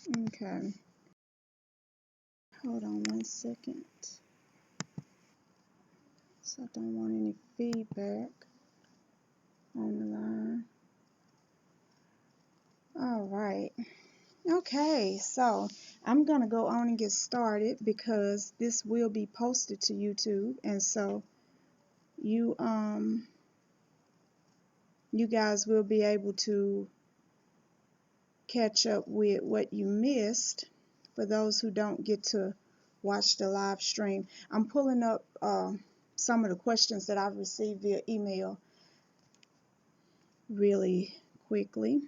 Okay. Hold on 1 second. So I don't want any feedback on the line. All right. Okay, so I'm gonna go on and get started because this will be posted to YouTube, and so you you guys will be able to catch up with what you missed for those who don't get to watch the live stream. I'm pulling up some of the questions that I've received via email really quickly.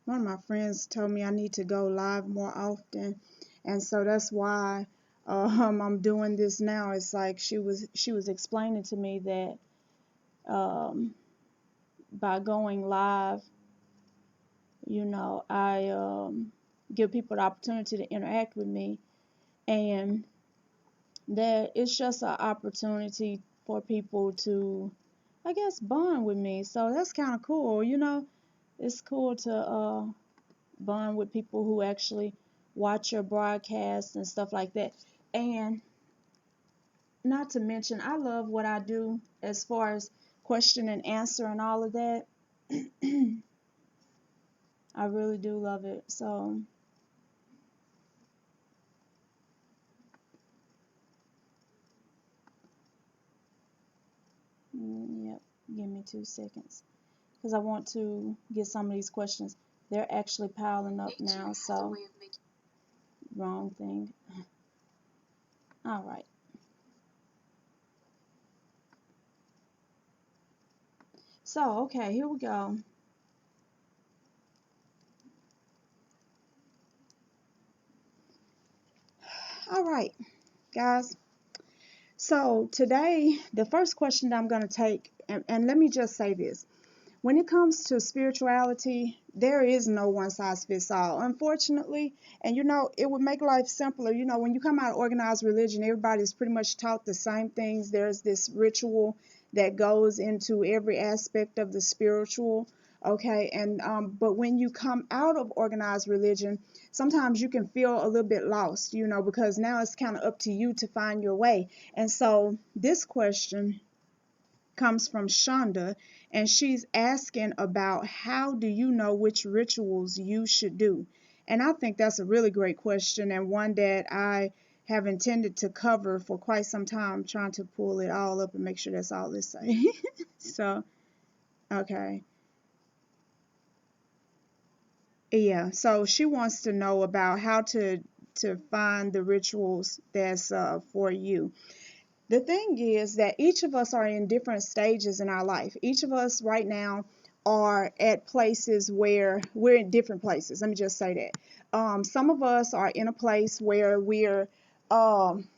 One of my friends told me I need to go live more often, and so that's why I'm doing this now. It's like she was explaining to me that by going live, I give people the opportunity to interact with me, and that it's just an opportunity for people to, I guess, bond with me. So that's kind of cool. It's cool to bond with people who actually watch your broadcast and stuff like that. And not to mention, I love what I do as far as question and answer and all of that. I really do love it. So, yep, give me 2 seconds because I want to get some of these questions. They're actually piling up now, so wrong thing. All right. So, okay, here we go. All right, guys. So today, the first question that I'm going to take, and let me just say this. When it comes to spirituality, there is no one size fits all, unfortunately. And it would make life simpler. When you come out of organized religion, everybody's pretty much taught the same things. There's this ritual that goes into every aspect of the spiritual. Okay, and but when you come out of organized religion, sometimes you can feel a little bit lost, because now it's kind of up to you to find your way. And so this question comes from Shonda, and she's asking about how do you know which rituals you should do? And I think that's a really great question, and one that I have intended to cover for quite some time, trying to pull it all up and make sure that's all it say. So, okay. Yeah, so she wants to know about how to find the rituals that's for you. The thing is that each of us are in different stages in our life. Each of us right now are at places where we're in different places. Let me just say that. Some of us are in a place where um,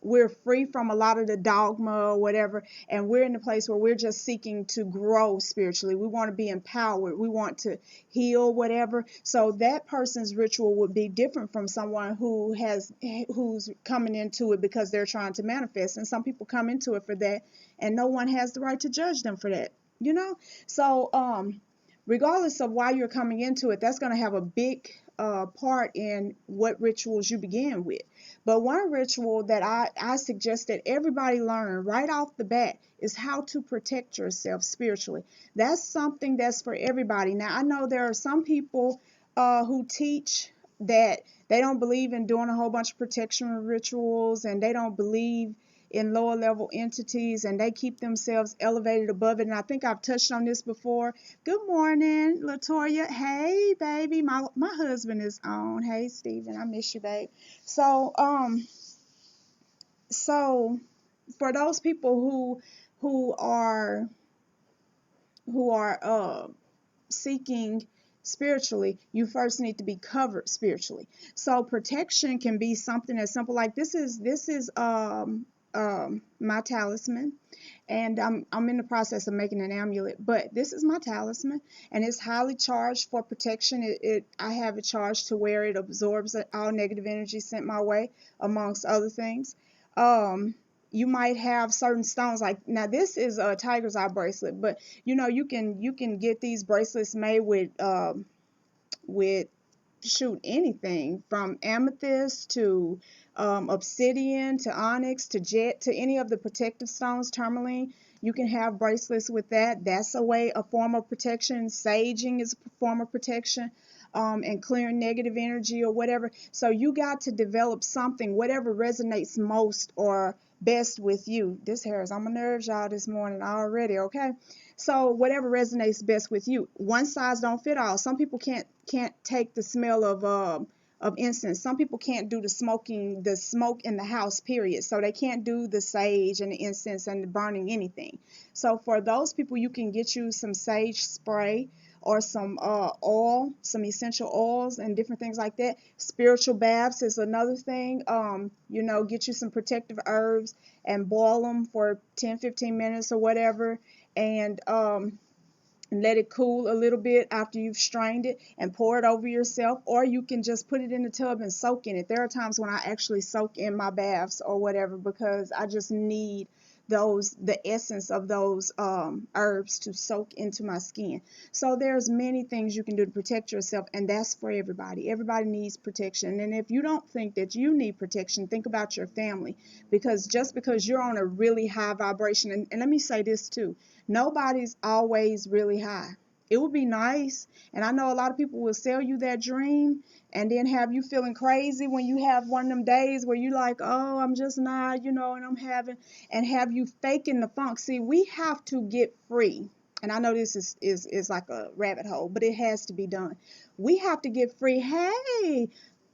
we're free from a lot of the dogma or whatever, and we're in a place where we're just seeking to grow spiritually. We want to be empowered. We want to heal whatever. So that person's ritual would be different from someone who's coming into it because they're trying to manifest. And some people come into it for that, and no one has the right to judge them for that. So regardless of why you're coming into it, that's going to have a big part in what rituals you begin with. But one ritual that I suggest that everybody learn right off the bat is how to protect yourself spiritually. That's something that's for everybody. Now, I know there are some people who teach that they don't believe in doing a whole bunch of protection rituals, and they don't believe in lower level entities, and they keep themselves elevated above it. And I think I've touched on this before. Good morning, Latoya. Hey, baby. My husband is on. Hey, Steven. I miss you, babe. So for those people who are seeking spiritually, you first need to be covered spiritually. So protection can be something as simple like this is my talisman, and I'm in the process of making an amulet, but this is my talisman, and it's highly charged for protection. I have it charged to where it absorbs all negative energy sent my way, amongst other things. um you might have certain stones. Like, now this is a tiger's eye bracelet, but you can get these bracelets made with shoot, anything from amethyst to obsidian to onyx to jet to any of the protective stones, tourmaline. You can have bracelets with that. That's a form of protection. Saging is a form of protection, and clearing negative energy or whatever. So you got to develop something, whatever resonates most or best with you. This hair is on my nerves, y'all, this morning already, okay? So whatever resonates best with you. One size don't fit all. Some people can't take the smell of incense. Some people can't do the smoke in the house, period. So they can't do the sage and the incense and the burning anything. So for those people, you can get you some sage spray or some oil, some essential oils and different things like that. Spiritual baths is another thing. Get you some protective herbs and boil them for 10-15 minutes or whatever, and let it cool a little bit after you've strained it, and pour it over yourself. Or you can just put it in the tub and soak in it. There are times when I actually soak in my baths or whatever, because I just need the essence of those herbs to soak into my skin. So there's many things you can do to protect yourself, and that's for everybody. Everybody needs protection. And if you don't think that you need protection, think about your family, because just because you're on a really high vibration, and let me say this too, nobody's always really high. It would be nice, and I know a lot of people will sell you that dream and then have you feeling crazy when you have one of them days where you like, oh, I'm just not, and I'm having, and have you faking the funk. See, we have to get free. And I know this is like a rabbit hole, but it has to be done. We have to get free. Hey,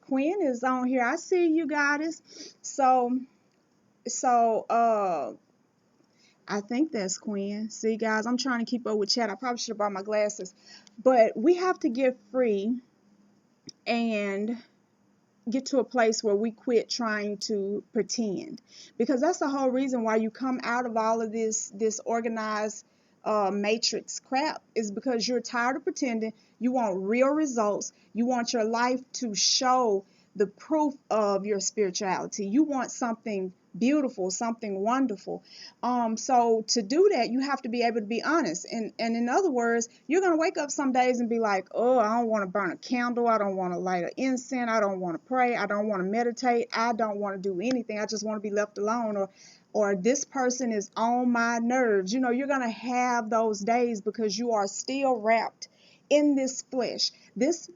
Quinn is on here. I see you, goddess. So I think that's Quinn. See, guys, I'm trying to keep up with chat. I probably should have brought my glasses. But we have to get free and get to a place where we quit trying to pretend, because that's the whole reason why you come out of all of this organized matrix crap, is because you're tired of pretending. You want real results. You want your life to show the proof of your spirituality. You want something beautiful, something wonderful. So to do that, you have to be able to be honest. And in other words, you're going to wake up some days and be like, oh, I don't want to burn a candle. I don't want to light an incense. I don't want to pray. I don't want to meditate. I don't want to do anything. I just want to be left alone. Or this person is on my nerves. You're going to have those days because you are still wrapped in this flesh. This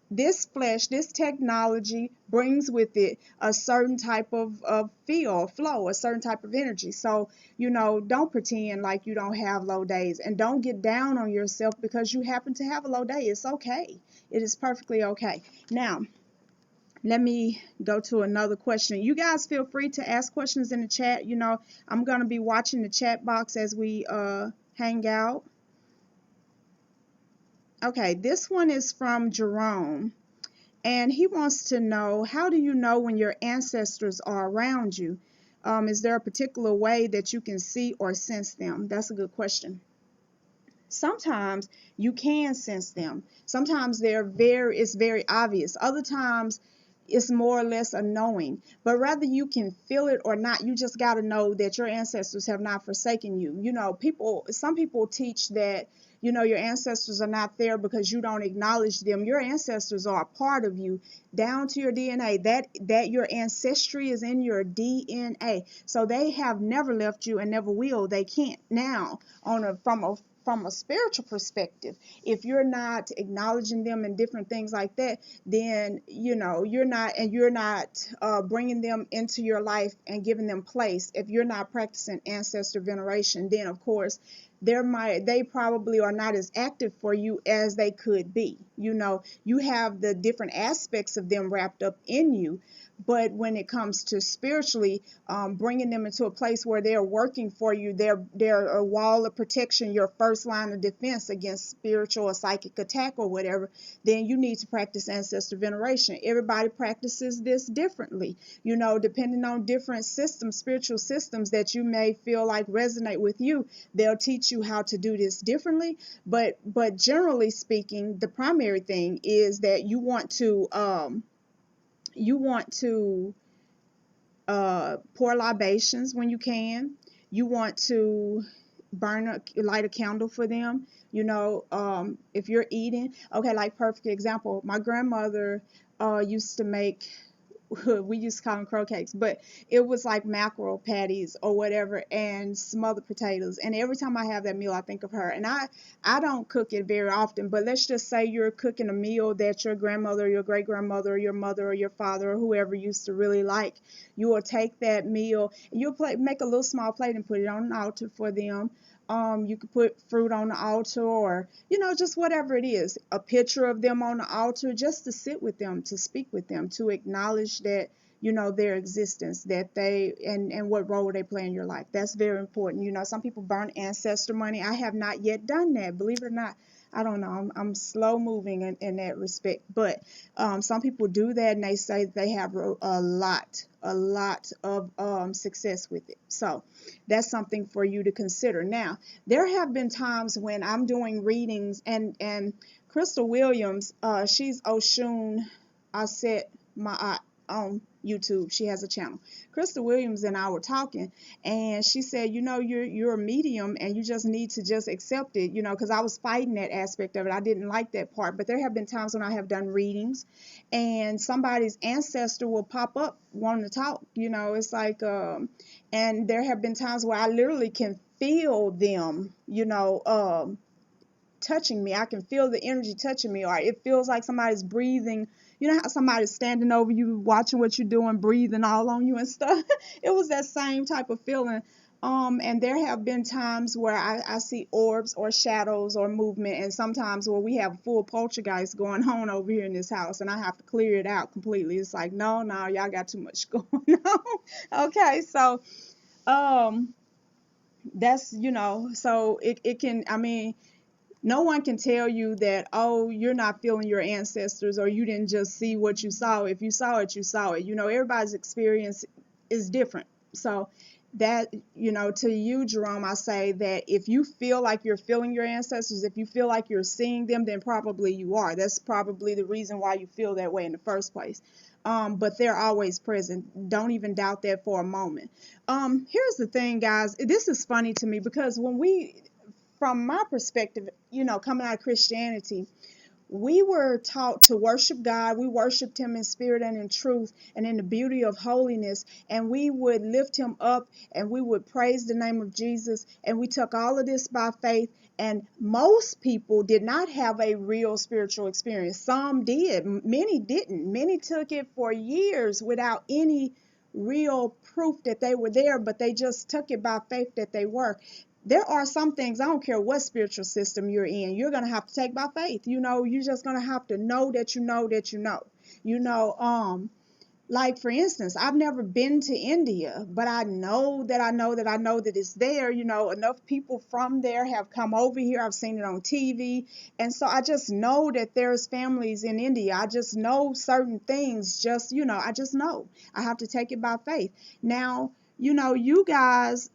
flesh, this technology brings with it a certain type of feel, flow, a certain type of energy. So, don't pretend like you don't have low days, and don't get down on yourself because you happen to have a low day. It's okay. It is perfectly okay. Now, let me go to another question. You guys feel free to ask questions in the chat. I'm going to be watching the chat box as we hang out. Okay, this one is from Jerome, and he wants to know, how do you know when your ancestors are around you? Is there a particular way that you can see or sense them? That's a good question. Sometimes you can sense them. Sometimes it's very obvious. Other times it's more or less a knowing. But whether you can feel it or not, you just got to know that your ancestors have not forsaken you. Some people teach that, your ancestors are not there because you don't acknowledge them. Your ancestors are a part of you, down to your DNA. That your ancestry is in your DNA. So they have never left you and never will. They can't. Now, from a spiritual perspective, if you're not acknowledging them and different things like that, then you're not bringing them into your life and giving them place. If you're not practicing ancestor veneration, then of course they probably are not as active for you as they could be. You have the different aspects of them wrapped up in you, but when it comes to spiritually bringing them into a place where they're working for you, they're a wall of protection, your first line of defense against spiritual or psychic attack or whatever, then you need to practice ancestor veneration. Everybody practices this differently, depending on different systems, spiritual systems that you may feel like resonate with you. They'll teach you how to do this differently, but generally speaking, the primary thing is that you want to pour libations when you can. you want to light a candle for them. If you're eating, okay, like perfect example, my grandmother used to make we used to call them croquettes, but it was like mackerel patties or whatever and smothered potatoes. And every time I have that meal, I think of her. And I don't cook it very often, but let's just say you're cooking a meal that your grandmother, or your great grandmother, or your mother, or your father, or whoever used to really like. You will take that meal, and make a little small plate and put it on an altar for them. You could put fruit on the altar, or just whatever it is, a picture of them on the altar, just to sit with them, to speak with them, to acknowledge that their existence, that they and what role they play in your life. That's very important. Some people burn ancestor money. I have not yet done that, believe it or not. I don't know. I'm slow moving in that respect, but some people do that, and they say they have a lot of success with it. So that's something for you to consider. Now, there have been times when I'm doing readings, and Crystal Williams, she's Oshun. I set my on YouTube. She has a channel. Crystal Williams and I were talking, and she said, you're a medium, and you just need to just accept it, because I was fighting that aspect of it. I didn't like that part. But there have been times when I have done readings, and somebody's ancestor will pop up wanting to talk. It's like, and there have been times where I literally can feel them, touching me. I can feel the energy touching me, or it feels like somebody's breathing. You know how somebody's standing over you, watching what you're doing, breathing all on you and stuff. It was that same type of feeling. And there have been times where I see orbs or shadows or movement, and sometimes where we have a full poltergeist going on over here in this house, and I have to clear it out completely. It's like, no, y'all got too much going on. Okay, so that's so it can, I mean, no one can tell you that, oh, you're not feeling your ancestors, or you didn't just see what you saw. If you saw it, you saw it. Everybody's experience is different. So that, to you, Jerome, I say that if you feel like you're feeling your ancestors, if you feel like you're seeing them, then probably you are. That's probably the reason why you feel that way in the first place. But they're always present. Don't even doubt that for a moment. Here's the thing, guys. This is funny to me, because from my perspective, coming out of Christianity, we were taught to worship God. We worshiped him in spirit and in truth and in the beauty of holiness. And we would lift him up, and we would praise the name of Jesus. And we took all of this by faith. And most people did not have a real spiritual experience. Some did. Many didn't. Many took it for years without any real proof that they were there, but they just took it by faith that they were. There are some things, I don't care what spiritual system you're in, you're going to have to take by faith. You're just going to have to know that you know that you know. Like, for instance, I've never been to India, but I know that I know that I know that it's there. Enough people from there have come over here. I've seen it on TV. And so I just know that there's families in India. I just know certain things. I just know. I have to take it by faith. Now, you guys,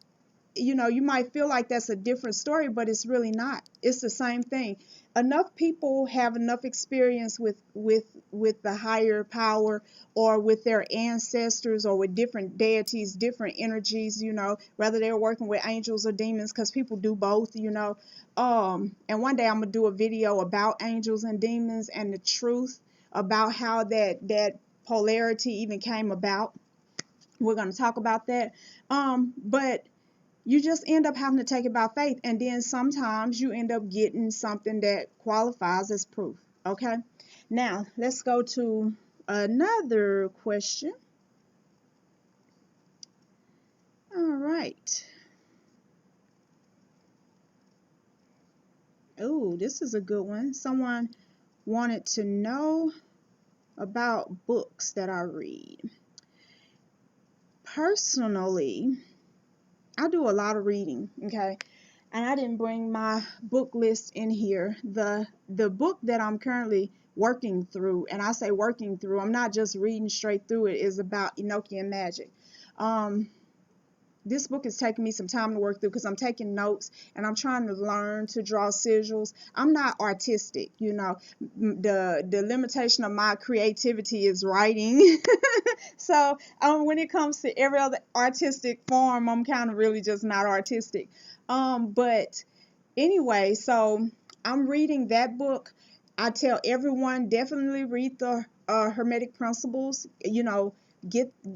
you might feel like that's a different story, but it's really not. It's the same thing. Enough people have enough experience with the higher power, or with their ancestors, or with different deities, different energies, whether they're working with angels or demons, because people do both. And one day I'm gonna do a video about angels and demons, and the truth about how that polarity even came about. We're going to talk about that. But you just end up having to take it by faith, and then sometimes you end up getting something that qualifies as proof. Okay, now let's go to another question. All right. Oh, this is a good one. Someone wanted to know about books that I read. Personally, I do a lot of reading, okay? And I didn't bring my book list in here. The book that I'm currently working through, and I say working through, I'm not just reading straight through it, is about Enochian magic. this book is taking me some time to work through because I'm taking notes and I'm trying to learn to draw sigils. I'm not artistic, you know. The limitation of my creativity is writing. So when it comes to every other artistic form, I'm kind of really just not artistic. But anyway, so I'm reading that book. I tell everyone definitely read the Hermetic Principles. You know,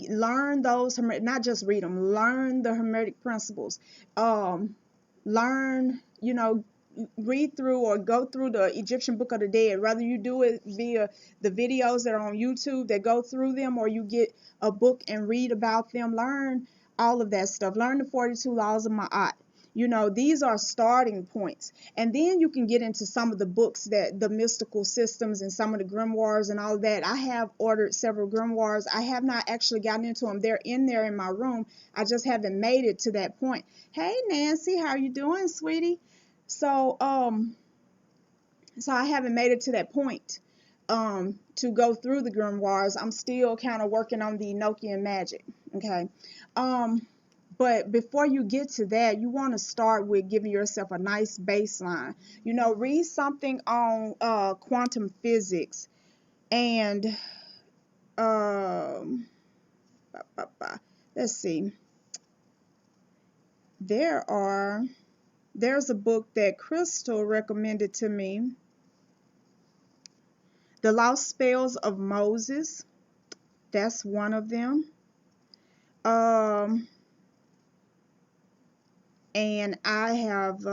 learn those, not just read them, learn the Hermetic Principles. Learn, you know, read through or go through the Egyptian Book of the Dead. Whether you do it via the videos that are on YouTube that go through them, or you get a book and read about them, learn all of that stuff. Learn the 42 laws of Ma'at. You know, these are starting points. And then you can get into some of the books, that the mystical systems and some of the grimoires and all of that. I have ordered several grimoires. I have not actually gotten into them. They're in there in my room. I just haven't made it to that point. Hey Nancy, how you doing, sweetie? So so I haven't made it to that point to go through the grimoires. I'm still kind of working on the Enochian magic. Okay. But before you get to that, you want to start with giving yourself a nice baseline. You know, read something on quantum physics and um, let's see. There's a book that Crystal recommended to me, The Lost Spells of Moses. That's one of them. And I have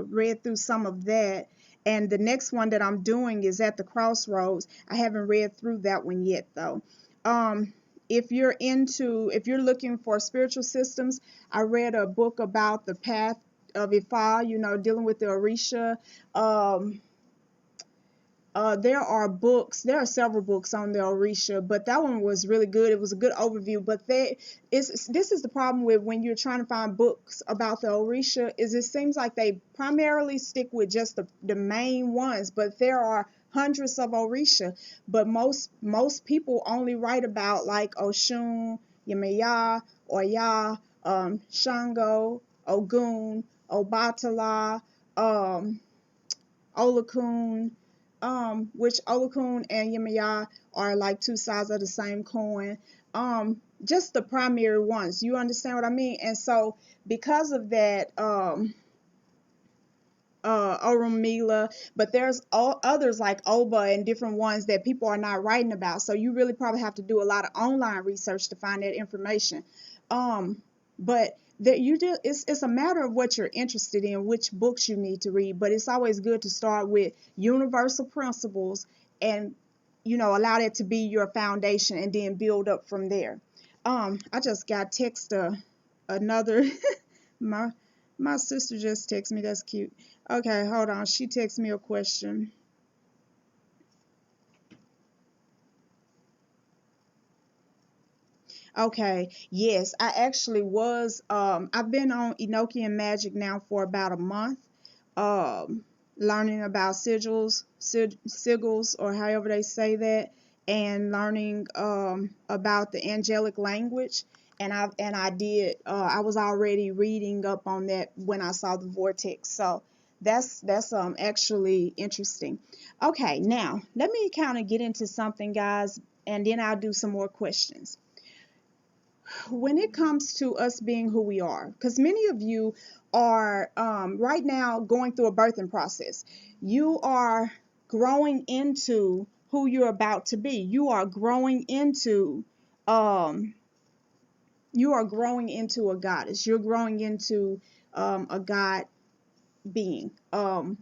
read through some of that. And the next one that I'm doing is At the Crossroads. I haven't read through that one yet, though. If you're looking for spiritual systems, I read a book about the path of Ifa, you know, dealing with the Orisha. There are several books on the Orisha, but that one was really good. It was a good overview, but this is the problem with when you're trying to find books about the Orisha, is it seems like they primarily stick with just the main ones, but there are hundreds of Orisha, but most people only write about like Oshun, Yemaya, Oya, Shango, Ogun, Obatala, Olakun, which Olakun and Yemaya are like two sides of the same coin. Just the primary ones. You understand what I mean? And so because of that, Orumila, but there's others like Oba and different ones that people are not writing about. So you really probably have to do a lot of online research to find that information. But that it's a matter of what you're interested in, which books you need to read. But it's always good to start with universal principles and, you know, allow that to be your foundation and then build up from there. I just got another my my sister just texted me. That's cute. Okay, hold on. She texted me a question. Okay, yes, I actually was. I've been on Enochian Magic now for about a month, um, learning about sigils, or however they say that, and learning about the angelic language. I was already reading up on that when I saw the vortex. So that's actually interesting. Okay, now let me kind of get into something, guys, and then I'll do some more questions. When it comes to us being who we are, because many of you are right now going through a birthing process, you are growing into who you're about to be. Um, you are growing into a goddess. You're growing into a god being, a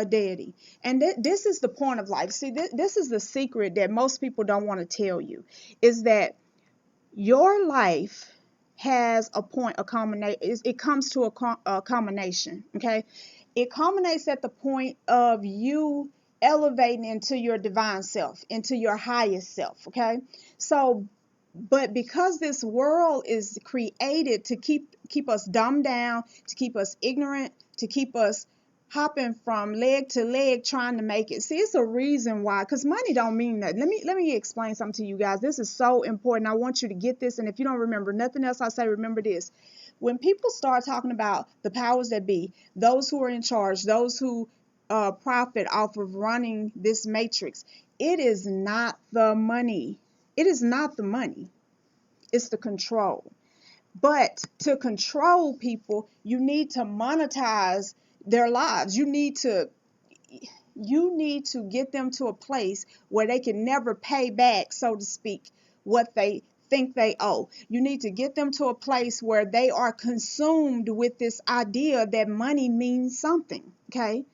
deity. And this is the point of life. See, this is the secret that most people don't want to tell you, is that your life has a point, a culmination. It comes to a culmination. Okay, it culminates at the point of you elevating into your divine self, into your highest self. Okay, so but because this world is created to keep us dumbed down, to keep us ignorant, to keep us hopping from leg to leg trying to make it. See, it's a reason why, because money don't mean nothing. Let me explain something to you guys. This is so important. I want you to get this, and if you don't remember nothing else I say, remember this. when people start talking about the powers that be, those who are in charge, those who profit off of running this matrix, it is not the money. It is not the money. It's the control. But to control people, you need to monetize their lives. You need to get them to a place where they can never pay back, so to speak, what they think they owe. You need to get them to a place where they are consumed with this idea that money means something. Okay.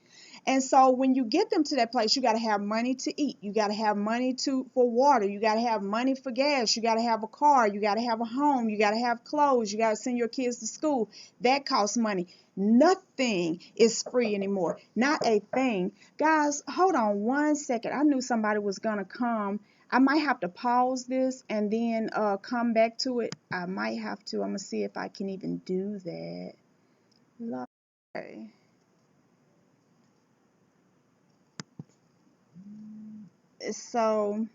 And so when you get them to that place, you got to have money to eat. You got to have money for water. You got to have money for gas. You got to have a car. You got to have a home. You got to have clothes. You got to send your kids to school. That costs money. Nothing is free anymore. Not a thing. Guys, hold on one second. I knew somebody was going to come. I might have to pause this and then come back to it. I might have to. I'm going to see if I can even do that. Okay. So,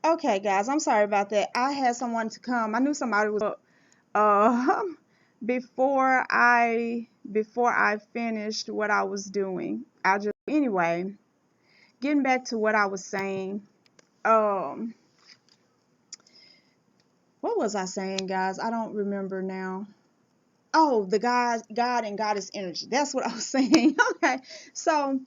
okay, guys, I'm sorry about that. I had someone to come. I knew somebody was uh before I finished what I was doing. I just anyway, getting back to what I was saying. Um, what was I saying, guys? I don't remember now. Oh, the God and Goddess energy. That's what I was saying. Okay. So,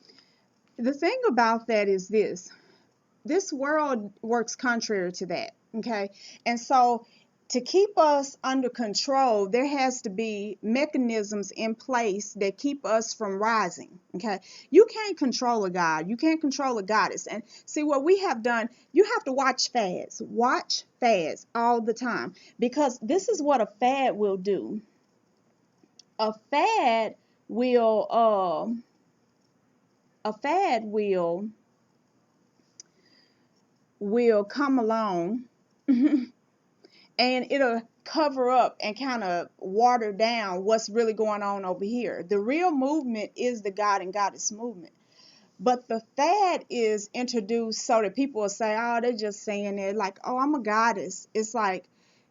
the thing about that is this world works contrary to that. Okay. And so to keep us under control, there has to be mechanisms in place that keep us from rising. Okay. You can't control a God. You can't control a goddess. And see what we have done, you have to watch fads all the time, because this is what a fad will do. A fad will a fad will come along and it'll cover up and kind of water down what's really going on over here. The real movement is the God and Goddess movement. But the fad is introduced so that people will say, oh, they're just saying it like, oh, I'm a goddess. It's like,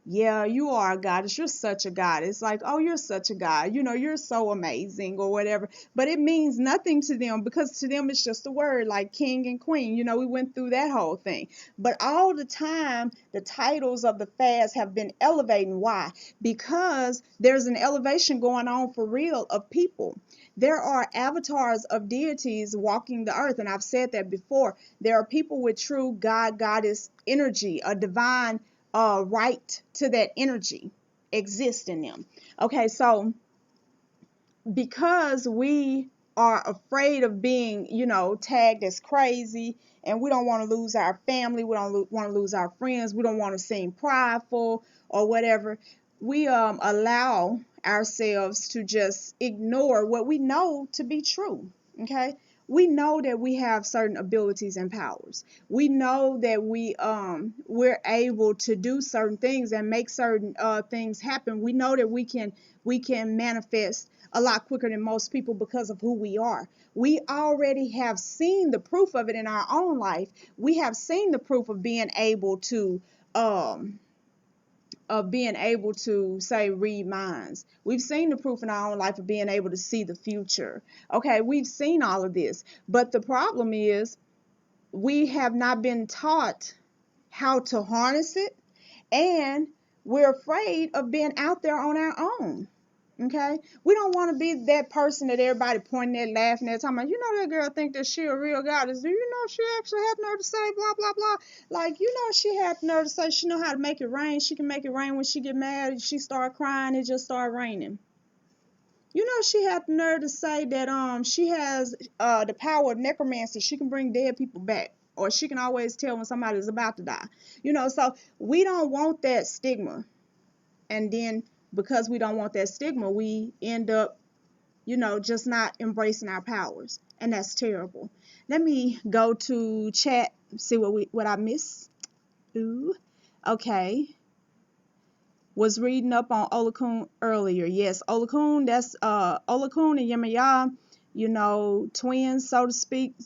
yeah, you are a goddess. You're such a goddess. It's like, oh, you're such a god. You're so amazing or whatever. But it means nothing to them, because to them it's just a word like king and queen. We went through that whole thing. But all the time, the titles of the fads have been elevating. Why? Because there's an elevation going on for real of people. There are avatars of deities walking the earth, and I've said that before. There are people with true God, goddess energy, a divine right to that energy exists in them. Okay, so because we are afraid of being, tagged as crazy, and we don't want to lose our family, we don't want to lose our friends, we don't want to seem prideful or whatever, we allow ourselves to just ignore what we know to be true. Okay, we know that we have certain abilities and powers. We know that we're able to do certain things and make certain things happen. We know that we can manifest a lot quicker than most people because of who we are. We already have seen the proof of it in our own life. We have seen the proof um of being able to say read minds. We've seen the proof in our own life of being able to see the future. Okay, we've seen all of this. But the problem is we have not been taught how to harness it, and we're afraid of being out there on our own. Okay, we don't want to be that person that everybody pointing at, laughing at, talking about, that girl think that she a real goddess. Do you know she actually had nerve to say blah blah blah? Like, she had nerve to say she know how to make it rain. She can make it rain when she get mad. She start crying, it just start raining. She had the nerve to say that she has the power of necromancy. She can bring dead people back, or she can always tell when somebody is about to die. So we don't want that stigma. And then because we don't want that stigma, we end up, just not embracing our powers. And that's terrible. Let me go to chat, see what I missed. Ooh. Okay. Was reading up on Olakun earlier. Yes, Olakun, that's Olakun and Yemaya, twins, so to speak.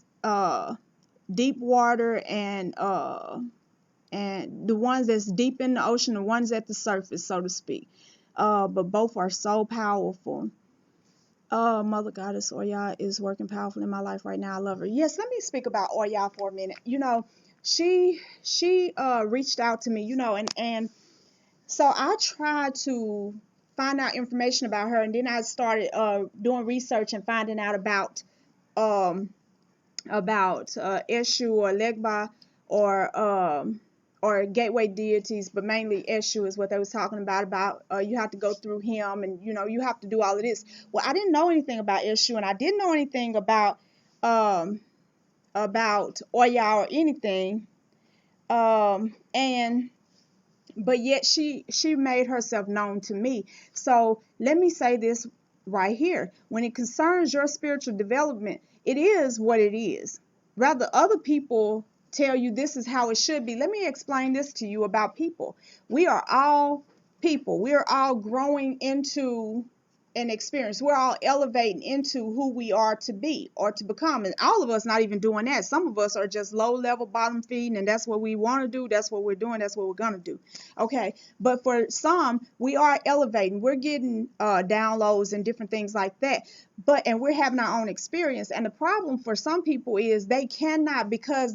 deep water and the ones that's deep in the ocean, the ones at the surface, so to speak. But both are so powerful. Mother Goddess Oya is working powerfully in my life right now. I love her. Yes, let me speak about Oya for a minute. She reached out to me, and so I tried to find out information about her, and then I started doing research and finding out um Eshu or Legba or or gateway deities, but mainly Eshu is what they was talking about. You have to go through him, and you have to do all of this. Well, I didn't know anything about Eshu, and I didn't know anything um about Oya or anything. And but yet she made herself known to me. So let me say this right here: when it concerns your spiritual development, it is what it is. Rather other people tell you this is how it should be, let me explain this to you about people. We are all people. We are all growing into an experience. We're all elevating into who we are to be or to become. And all of us not even doing that. Some of us are just low level, bottom feeding, and that's what we want to do. That's what we're doing. That's what we're going to do. Okay. But for some, we are elevating. We're getting downloads and different things like that. And we're having our own experience. And the problem for some people is they cannot, because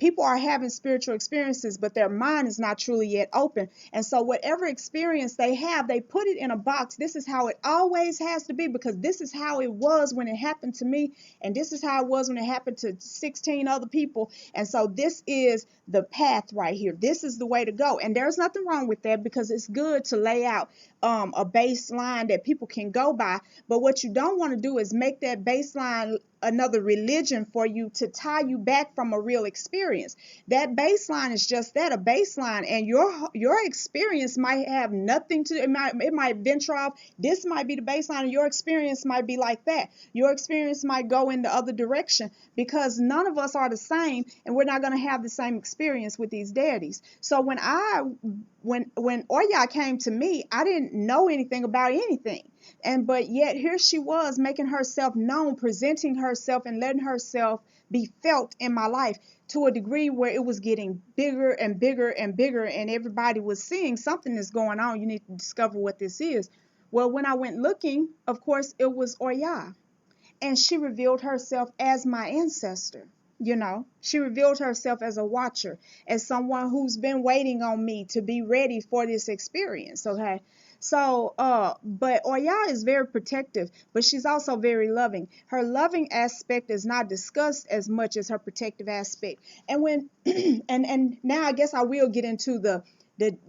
people are having spiritual experiences, but their mind is not truly yet open. And so whatever experience they have, they put it in a box. This is how it always has to be, because this is how it was when it happened to me, and this is how it was when it happened to 16 other people. And so this is the path right here. This is the way to go. And there's nothing wrong with that, because it's good to lay out a baseline that people can go by. But what you don't want to do is make that baseline another religion for you to tie you back from a real experience. That baseline is just that, a baseline, and your experience might have nothing to it might venture off. This might be the baseline, and your experience might be like that. Your experience might go in the other direction, because none of us are the same, and we're not going to have the same experience with these deities. So when Oya came to me, I didn't know anything about anything. But yet here she was making herself known, presenting herself and letting herself be felt in my life to a degree where it was getting bigger and bigger and bigger, and everybody was seeing something is going on. You need to discover what this is. Well, when I went looking, of course, it was Oya, and she revealed herself as my ancestor. She revealed herself as a watcher, as someone who's been waiting on me to be ready for this experience. Okay. So, but Oya is very protective, but she's also very loving. Her loving aspect is not discussed as much as her protective aspect. And when, and now I guess I will get into the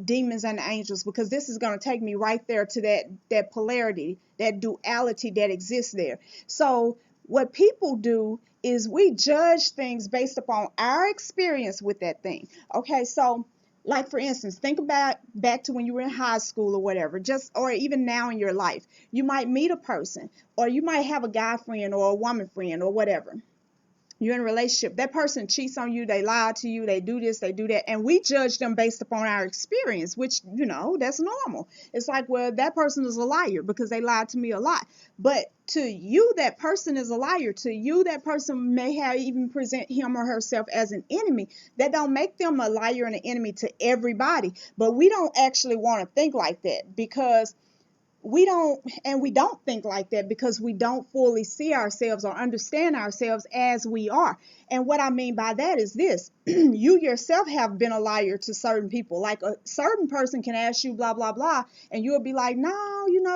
demons and the angels, because this is going to take me right there to that polarity, that duality that exists there. So what people do is we judge things based upon our experience with that thing. Okay, so like for instance, think about back to when you were in high school or whatever, or even now in your life. You might meet a person, or you might have a guy friend or a woman friend or whatever. You're in a relationship. That person cheats on you. They lie to you. They do this. They do that. And we judge them based upon our experience, which, that's normal. It's like, well, that person is a liar because they lied to me a lot. But to you, that person is a liar. To you, that person may have even present him or herself as an enemy. That don't make them a liar and an enemy to everybody. But we don't actually want to think like that, because we don't think like that, because we don't fully see ourselves or understand ourselves as we are. And what I mean by that is this: you yourself have been a liar to certain people. Like a certain person can ask you blah blah blah, and you'll be like, no,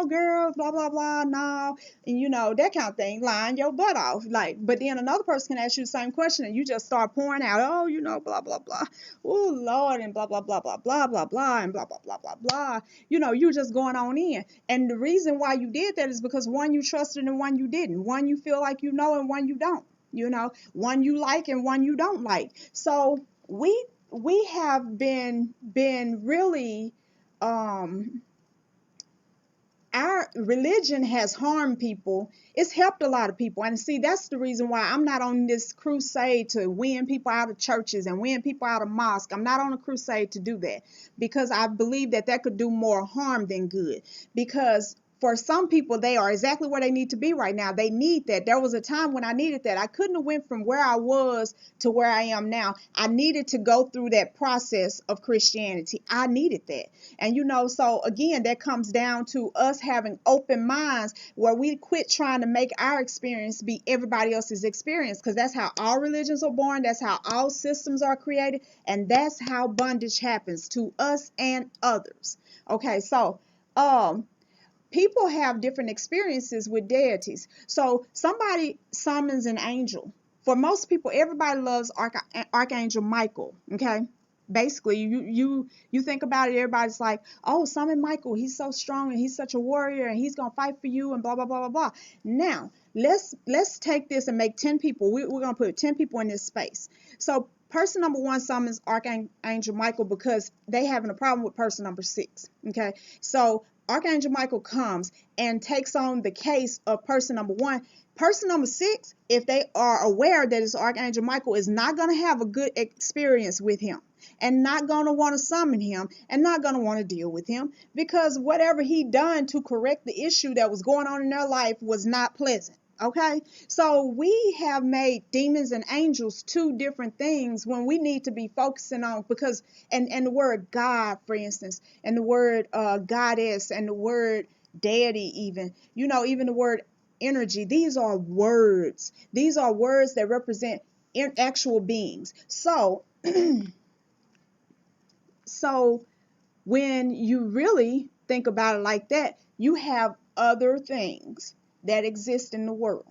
girl, blah blah blah, no, and that kind of thing, lying your butt off. Like, but then another person can ask you the same question, and you just start pouring out, oh, blah blah blah, oh Lord, and blah blah blah blah blah blah blah, and blah blah blah blah blah. You're just going on in. And the reason why you did that is because one, you trusted, and one, you didn't. One, you feel like and one, you don't. One you like and one you don't like. So we have been really our religion has harmed people. It's helped a lot of people. And see, that's the reason why I'm not on this crusade to win people out of churches and win people out of mosques. I'm not on a crusade to do that, because I believe that could do more harm than good. Because for some people, they are exactly where they need to be right now. They need that. There was a time when I needed that. I couldn't have went from where I was to where I am now. I needed to go through that process of Christianity. I needed that. And so again, that comes down to us having open minds where we quit trying to make our experience be everybody else's experience, because that's how all religions are born. That's how all systems are created. And that's how bondage happens to us and others. Okay, so people have different experiences with deities. So somebody summons an angel. For most people, everybody loves Archangel Michael. Okay, basically, you think about it, everybody's like, oh, summon Michael. He's so strong and he's such a warrior and he's gonna fight for you and blah blah blah blah blah. Now let's take this and make 10 people. We're gonna put 10 people in this space. So person number 1 summons Archangel Michael because they having a problem with person number 6. Okay, so Archangel Michael comes and takes on the case of person number 1. Person number 6, if they are aware that it's Archangel Michael, is not going to have a good experience with him and not going to want to summon him and not going to want to deal with him, because whatever he done to correct the issue that was going on in their life was not pleasant. Okay, so we have made demons and angels 2 different things when we need to be focusing on, because and the word God, for instance, and the word goddess, and the word deity, even the word energy, these are words. These are words that represent actual beings. So so when you really think about it like that, you have other things that exist in the world.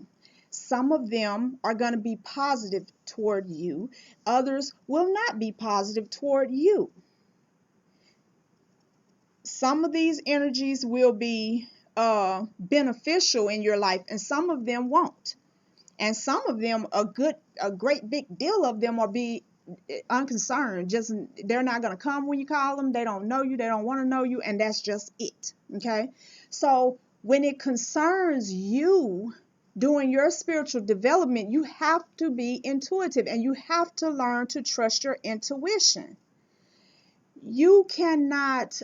Some of them are going to be positive toward you. Others will not be positive toward you. Some of these energies will be beneficial in your life, and some of them won't. And some of them, a great big deal of them will be unconcerned. Just they're not going to come when you call them. They don't know you. They don't want to know you, and that's just it. Okay, so when it concerns you doing your spiritual development, you have to be intuitive and you have to learn to trust your intuition. You cannot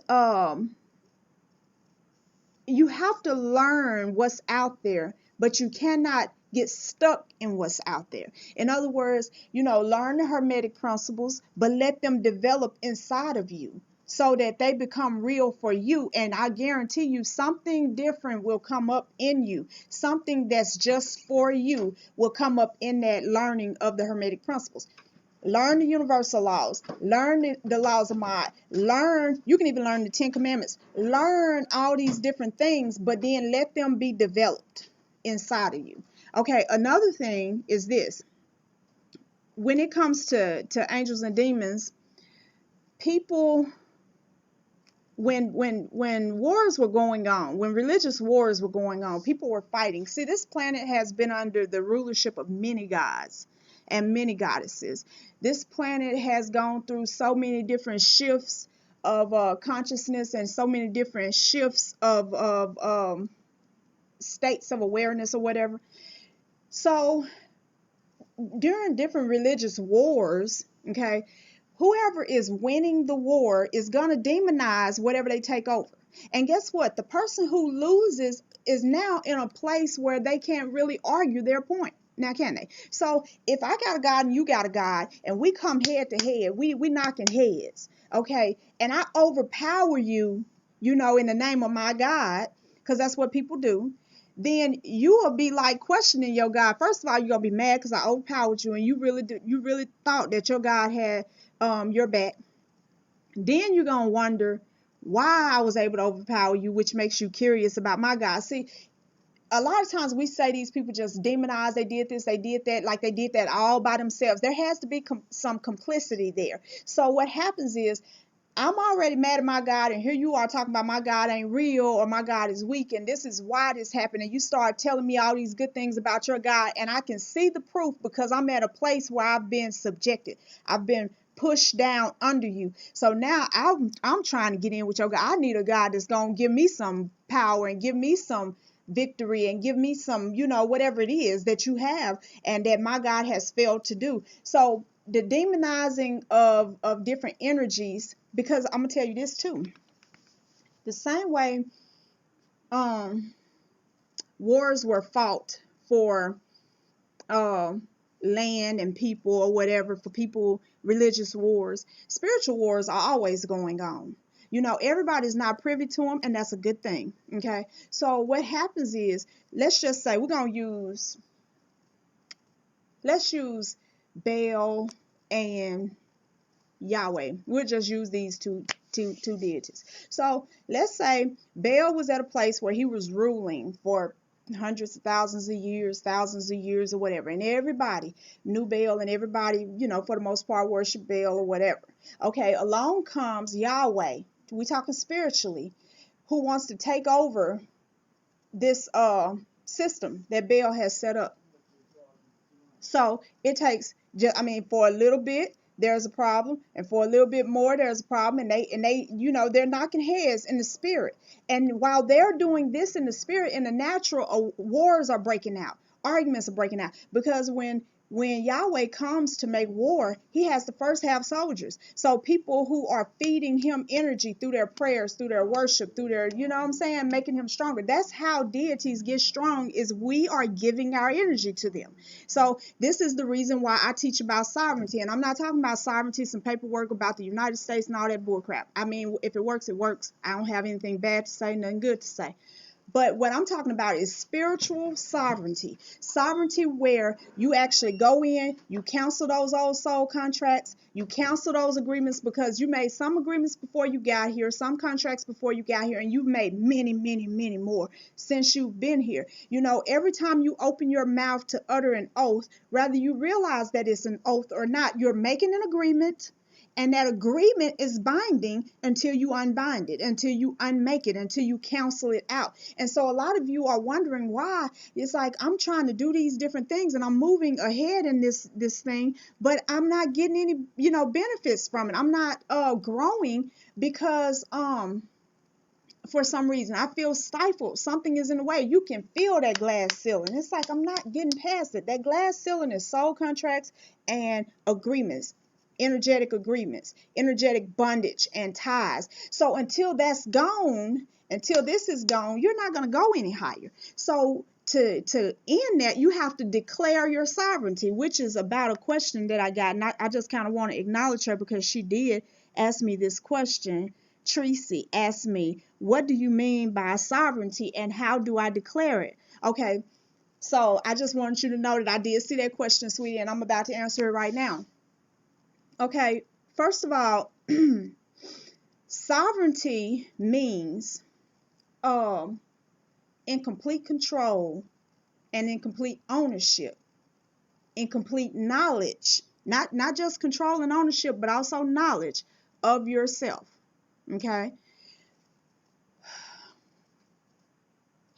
you have to learn what's out there, but you cannot get stuck in what's out there. In other words, learn the Hermetic principles, but let them develop inside of you so that they become real for you. And I guarantee you something different will come up in you. Something that's just for you will come up in that learning of the Hermetic principles. Learn the universal laws. Learn the laws of mind. You can even learn the 10 commandments. Learn all these different things, but then let them be developed inside of you. Okay, another thing is this. When it comes to angels and demons, people, when wars were going on, when religious wars were going on, people were fighting. See, this planet has been under the rulership of many gods and many goddesses. This planet has gone through so many different shifts of consciousness and so many different shifts of states of awareness or whatever. So during different religious wars, okay, whoever is winning the war is going to demonize whatever they take over. And guess what? The person who loses is now in a place where they can't really argue their point. Now, can they? So if I got a God and you got a God and we come head to head, we knocking heads, okay, and I overpower you, in the name of my God, because that's what people do, then you will be like questioning your God. First of all, you're gonna be mad because I overpowered you, and you really thought that your God had your back. Then you're gonna wonder why I was able to overpower you, which makes you curious about my God. See, a lot of times we say these people just demonize, they did this, they did that, like they did that all by themselves. There has to be some complicity there. So what happens is, I'm already mad at my God, and here you are talking about my God ain't real or my God is weak, and this is why this happened. And you start telling me all these good things about your God, and I can see the proof because I'm at a place where I've been subjected. I've been pushed down under you. So now I'm trying to get in with your God. I need a God that's going to give me some power and give me some victory and give me some, whatever it is that you have and that my God has failed to do. So the demonizing of different energies, because I'm gonna tell you this too, the same way um wars were fought for land and people or whatever, for people, religious wars. Spiritual wars are always going on. Everybody's not privy to them, and that's a good thing. Okay, so what happens is, let's just say let's use Baal and Yahweh. We'll just use these two deities. So let's say Baal was at a place where he was ruling for hundreds of thousands of years or whatever, and everybody knew Baal, and everybody, for the most part, worshiped Baal or whatever. Okay, along comes Yahweh. We talking spiritually, who wants to take over this system that Baal has set up. So it takes just, for a little bit there's a problem, and for a little bit more there's a problem, and they they're knocking heads in the spirit. And while they're doing this in the spirit, in the natural, wars are breaking out, arguments are breaking out, because when Yahweh comes to make war, he has to first have soldiers. So people who are feeding him energy through their prayers, through their worship, through their, making him stronger. That's how deities get strong, is we are giving our energy to them. So this is the reason why I teach about sovereignty. And I'm not talking about sovereignty, some paperwork about the United States and all that bullcrap. If it works, it works. I don't have anything bad to say, nothing good to say. But what I'm talking about is spiritual sovereignty. Sovereignty where you actually go in, you cancel those old soul contracts, you cancel those agreements, because you made some agreements before you got here, some contracts before you got here, and you've made many, many, many more since you've been here. Every time you open your mouth to utter an oath, whether you realize that it's an oath or not, you're making an agreement. And that agreement is binding until you unbind it, until you unmake it, until you cancel it out. And so a lot of you are wondering why. It's like, I'm trying to do these different things and I'm moving ahead in this thing, but I'm not getting any, benefits from it. I'm not growing because for some reason I feel stifled. Something is in the way. You can feel that glass ceiling. It's like I'm not getting past it. That glass ceiling is soul contracts and agreements. Energetic bondage and ties. So until that's gone, until this is gone, you're not going to go any higher. So to end that, you have to declare your sovereignty, which is about a question that I got. And I just kind of want to acknowledge her, because she did ask me this question. Tracy asked me, what do you mean by sovereignty and how do I declare it? Okay, so I just want you to know that I did see that question, sweetie, and I'm about to answer it right now. Okay, first of all, sovereignty means in complete control and in complete ownership, in complete knowledge, not just control and ownership, but also knowledge of yourself. Okay,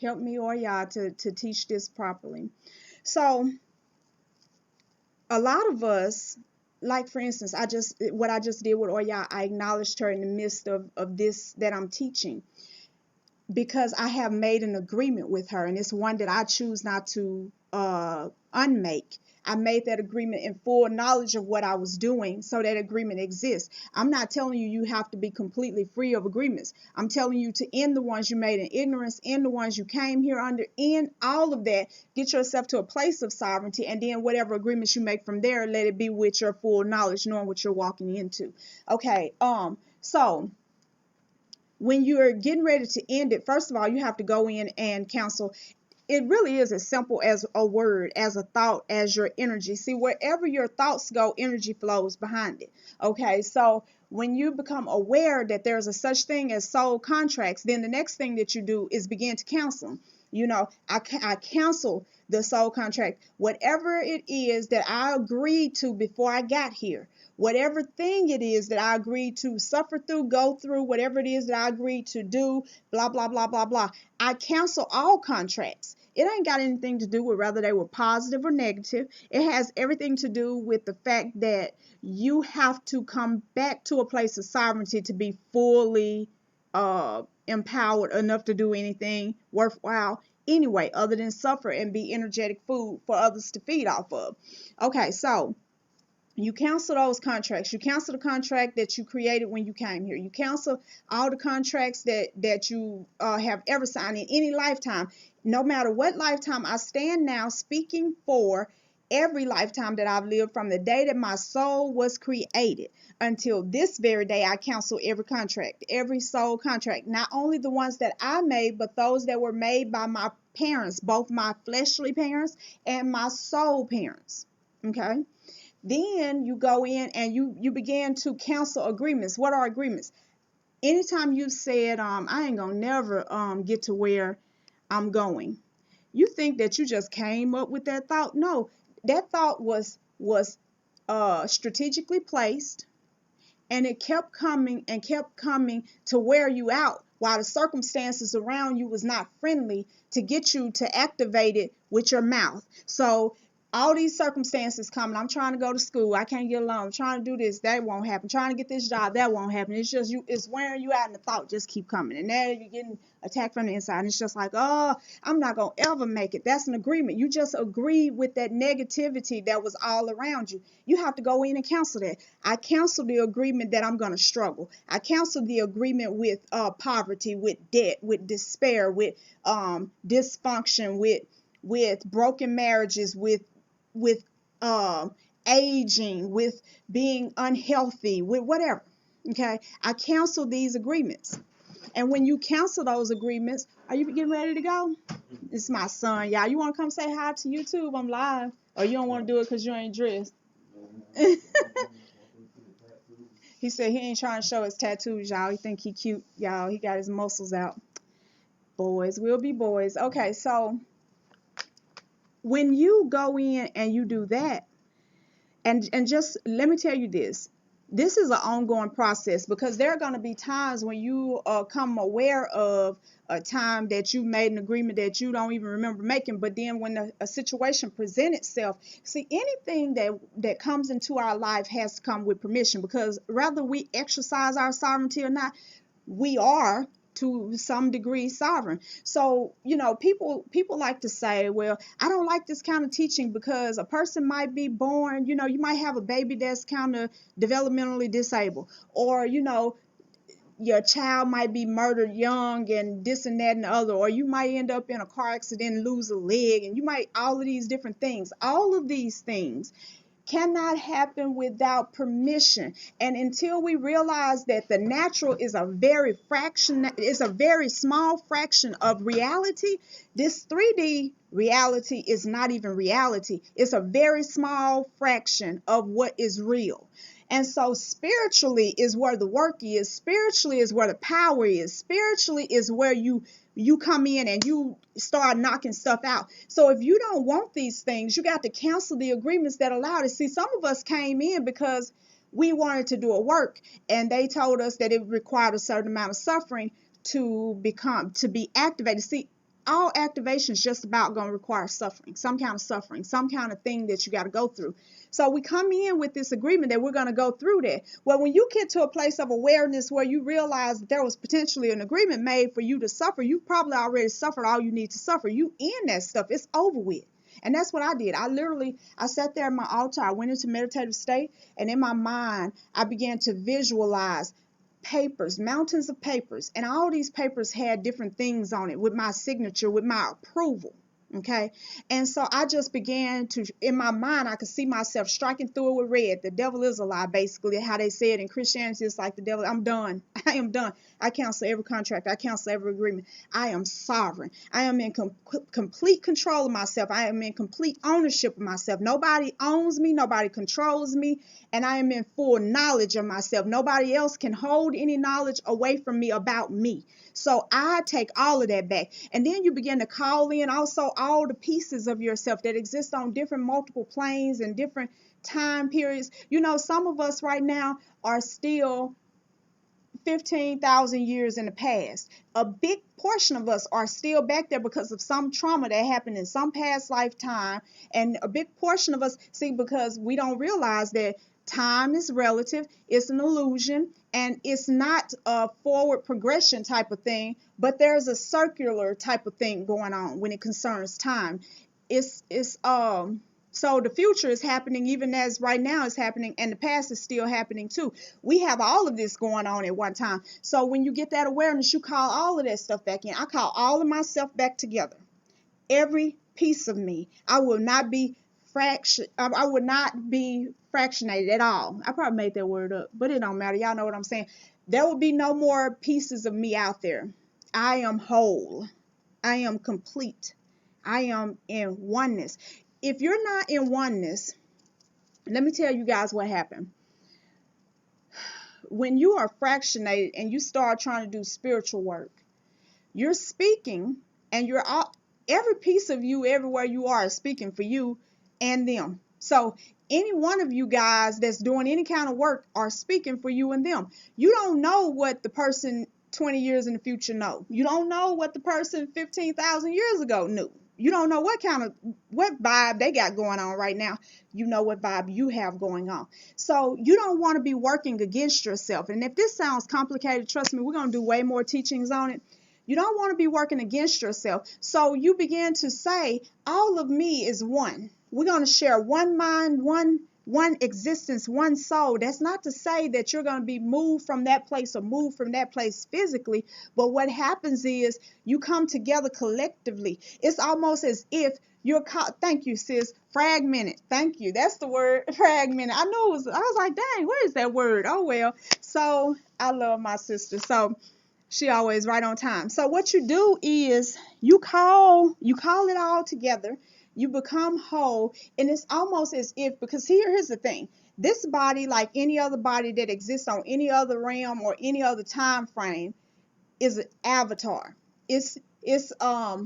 help me or y'all to teach this properly. So a lot of us, like for instance, what I just did with Oya, I acknowledged her in the midst of this that I'm teaching, because I have made an agreement with her, and it's one that I choose not to unmake. I made that agreement in full knowledge of what I was doing, so that agreement exists. I'm not telling you have to be completely free of agreements. I'm telling you to end the ones you made in ignorance, end the ones you came here under, end all of that. Get yourself to a place of sovereignty, and then whatever agreements you make from there, let it be with your full knowledge, knowing what you're walking into. Okay, so when you're getting ready to end it, first of all, you have to go in and cancel. It really is as simple as a word, as a thought, as your energy. See, wherever your thoughts go, energy flows behind it. Okay, so when you become aware that there's a such thing as soul contracts, then the next thing that you do is begin to cancel. I cancel the soul contract, whatever it is that I agreed to before I got here. Whatever thing it is that I agreed to suffer through, go through, whatever it is that I agreed to do, blah, blah, blah, blah, blah. I cancel all contracts. It ain't got anything to do with whether they were positive or negative. It has everything to do with the fact that you have to come back to a place of sovereignty to be fully empowered enough to do anything worthwhile anyway, other than suffer and be energetic food for others to feed off of. Okay, so You cancel those contracts. You cancel the contract that you created when you came here. You cancel all the contracts that you have ever signed in any lifetime. No matter what lifetime, I stand now speaking for every lifetime that I've lived from the day that my soul was created until this very day. I cancel every contract, every soul contract, not only the ones that I made, but those that were made by my parents, both my fleshly parents and my soul parents. Okay. Then you go in and you begin to cancel agreements. What are agreements? Anytime you said, I ain't gonna never get to where I'm going, you think that you just came up with that thought. No, that thought was strategically placed, and it kept coming and kept coming to wear you out while the circumstances around you was not friendly to get you to activate it with your mouth. So all these circumstances coming, I'm trying to go to school, I can't get along, I'm trying to do this, that won't happen, trying to get this job, that won't happen. It's just you, it's wearing you out, and the thought just keep coming, and now you're getting attacked from the inside, and it's just like, oh, I'm not gonna ever make it. That's an agreement. You just agreed with that negativity that was all around you. You have to go in and cancel that. I cancel the agreement that I'm gonna struggle. I cancel the agreement with poverty, with debt, with despair, with dysfunction, with broken marriages, with aging, with being unhealthy, with whatever. Okay, I cancel these agreements. And when you cancel those agreements, are you getting ready to go? It's my son, y'all. You want to come say hi to YouTube? I'm live. Or you don't want to do it because you ain't dressed? He said he ain't trying to show his tattoos, y'all. He think he cute, y'all. He got his muscles out. Boys will be boys. Okay, so when you go in and you do that, and just let me tell you this is an ongoing process, because there are going to be times when you come aware of a time that you made an agreement that you don't even remember making. But then when a situation presents itself, see, anything that comes into our life has to come with permission, because whether we exercise our sovereignty or not, we are to some degree sovereign. So, people like to say, well, I don't like this kind of teaching because a person might be born, you might have a baby that's kind of developmentally disabled, or your child might be murdered young, and this and that and the other, or you might end up in a car accident and lose a leg, and you might, all of these different things. All of these things cannot happen without permission. And until we realize that the natural is a very small fraction of reality, this 3D reality is not even reality. It's a very small fraction of what is real. And so spiritually is where the work is. Spiritually is where the power is. Spiritually is where you come in and you start knocking stuff out. So if you don't want these things, you got to cancel the agreements that allow it. See, some of us came in because we wanted to do a work, and they told us that it required a certain amount of suffering to be activated. See, all activation is just about going to require suffering, some kind of thing that you got to go through. So we come in with this agreement that we're going to go through that. Well, when you get to a place of awareness where you realize that there was potentially an agreement made for you to suffer, you probably already suffered all you need to suffer. You in that stuff. It's over with. And that's what I did. I sat there at my altar. I went into meditative state, and in my mind, I began to visualize papers, mountains of papers, and all these papers had different things on it with my signature, with my approval. Okay. And so I just began to, in my mind, I could see myself striking through it with red. The devil is a lie, basically, how they say it in Christianity. It's like the devil, I'm done. I am done. I cancel every contract. I cancel every agreement. I am sovereign. I am in complete control of myself. I am in complete ownership of myself. Nobody owns me. Nobody controls me. And I am in full knowledge of myself. Nobody else can hold any knowledge away from me about me. So I take all of that back. And then you begin to call in also all the pieces of yourself that exist on different multiple planes and different time periods. Some of us right now are still 15,000 years in the past. A big portion of us are still back there because of some trauma that happened in some past lifetime. And a big portion of us, see, because we don't realize that time is relative, it's an illusion, and it's not a forward progression type of thing, but there's a circular type of thing going on when it concerns time. It's So the future is happening even as right now is happening, and the past is still happening too. We have all of this going on at one time. So when you get that awareness, you call all of that stuff back in. I call all of myself back together. Every piece of me. I will not be I would not be fractionated at all. I probably made that word up, but it don't matter. Y'all know what I'm saying. There will be no more pieces of me out there. I am whole. I am complete. I am in oneness. If you're not in oneness, let me tell you guys what happened. When you are fractionated and you start trying to do spiritual work, you're speaking, and you're all, every piece of you everywhere you are is speaking for you and them. So any one of you guys that's doing any kind of work are speaking for you and them. You don't know what the person 20 years in the future know. You don't know what the person 15,000 years ago knew. You don't know what vibe they got going on right now. You know what vibe you have going on. So you don't want to be working against yourself. And if this sounds complicated, trust me, we're going to do way more teachings on it. You don't want to be working against yourself. So you begin to say, all of me is one. We're going to share one mind, one existence, one soul. That's not to say that you're going to be moved from that place or moved from that place physically. But what happens is you come together collectively. It's almost as if you're thank you, sis. Fragmented. Thank you. That's the word, fragmented. I was like, dang, where is that word? Oh, well. So I love my sister. So she always right on time. So what you do is you call it all together. You become whole, and it's almost as if, because here's the thing. This body, like any other body that exists on any other realm or any other time frame, is an avatar. It's a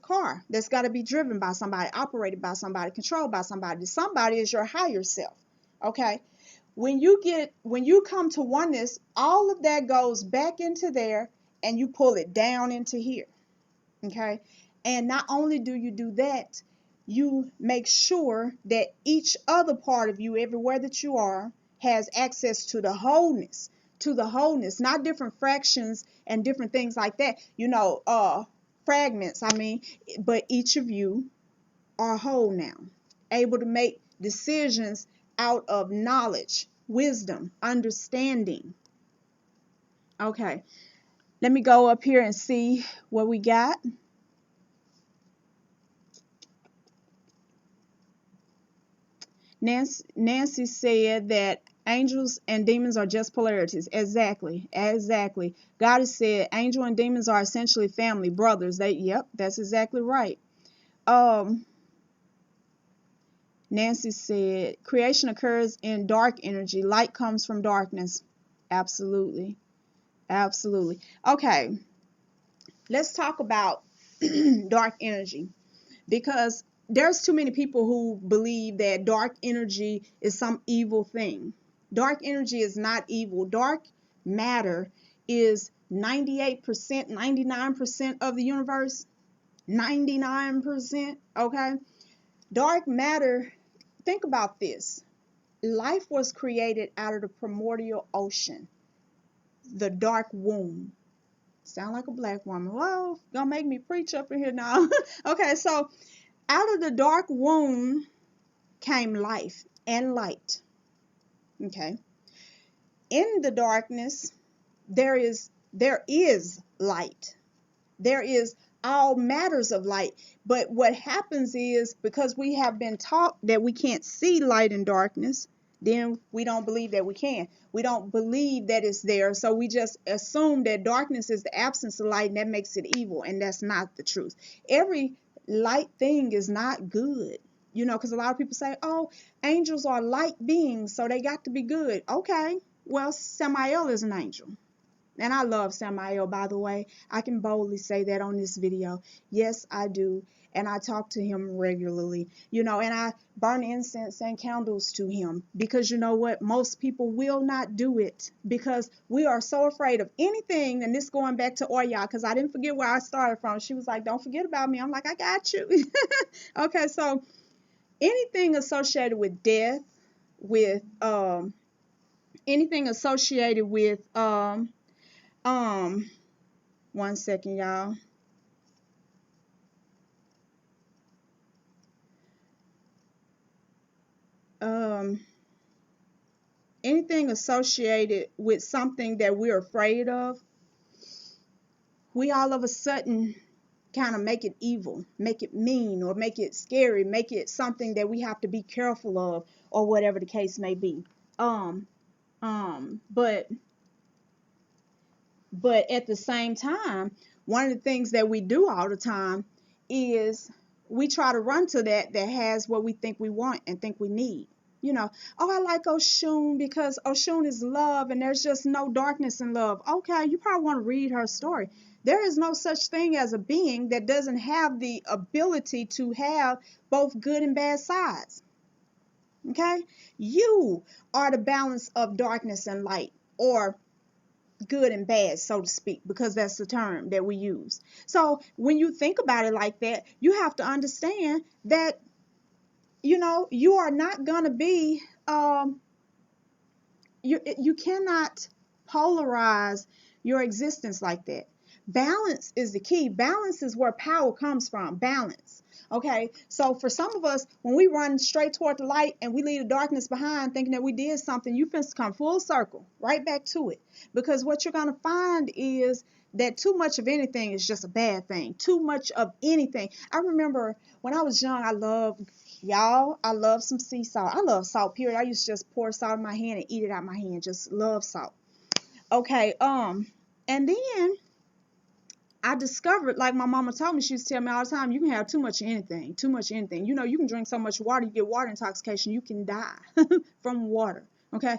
car that's got to be driven by somebody, operated by somebody, controlled by somebody. Somebody is your higher self. Okay? When you come to oneness, all of that goes back into there and you pull it down into here. Okay? And not only do you do that, you make sure that each other part of you, everywhere that you are, has access to the wholeness, not different fractions and different things like that. Fragments, but each of you are whole now, able to make decisions out of knowledge, wisdom, understanding. Okay, let me go up here and see what we got. Nancy said that angels and demons are just polarities. Exactly. God has said angel and demons are essentially family, brothers. Yep, that's exactly right. Nancy said creation occurs in dark energy. Light comes from darkness. Absolutely. Okay, let's talk about dark energy, because there's too many people who believe that dark energy is some evil thing. Dark energy is not evil. Dark matter is 98%, 99% of the universe. 99%. Okay. Dark matter, think about this. Life was created out of the primordial ocean, the dark womb. Sound like a black woman. Whoa, gonna make me preach up in here now. Okay, so out of the dark womb came life and light. Okay. In the darkness, there is light. There is all matters of light. But what happens is, because we have been taught that we can't see light and darkness, then we don't believe that we can. We don't believe that it's there. So we just assume that darkness is the absence of light, and that makes it evil. And that's not the truth. Every light thing is not good. Because a lot of people say, oh, angels are light beings, so they got to be good. Okay, well, Samael is an angel. And I love Samael, by the way. I can boldly say that on this video. Yes, I do. And I talk to him regularly, and I burn incense and candles to him, because you know what? Most people will not do it because we are so afraid of anything. And this going back to Oya, because I didn't forget where I started from. She was like, don't forget about me. I'm like, I got you. Okay, so anything associated with death, with anything associated with one second, y'all. um, anything associated with something that we're afraid of, we all of a sudden kind of make it evil, make it mean, or make it scary, make it something that we have to be careful of, or whatever the case may be. Um, but at the same time, one of the things that we do all the time is we try to run to that has what we think we want and think we need. You know, oh, I like Oshun because Oshun is love and there's just no darkness in love. Okay, you probably want to read her story. There is no such thing as a being that doesn't have the ability to have both good and bad sides. Okay, you are the balance of darkness and light, or good and bad, so to speak, because that's the term that we use. So when you think about it like that, you have to understand that, you know, you are not going to be, you cannot polarize your existence like that. Balance is the key. Balance is where power comes from. Balance. Okay, so for some of us, when we run straight toward the light and we leave the darkness behind thinking that we did something, you finna come full circle right back to it. Because what you're going to find is that too much of anything is just a bad thing. Too much of anything. I remember when I was young, I love some sea salt. I love salt, period. I used to just pour salt in my hand and eat it out my hand. Just love salt. Okay, and then I discovered, like my mama told me, she used to tell me all the time, you can have too much of anything, too much of anything. You know, you can drink so much water, you get water intoxication, you can die from water. Okay,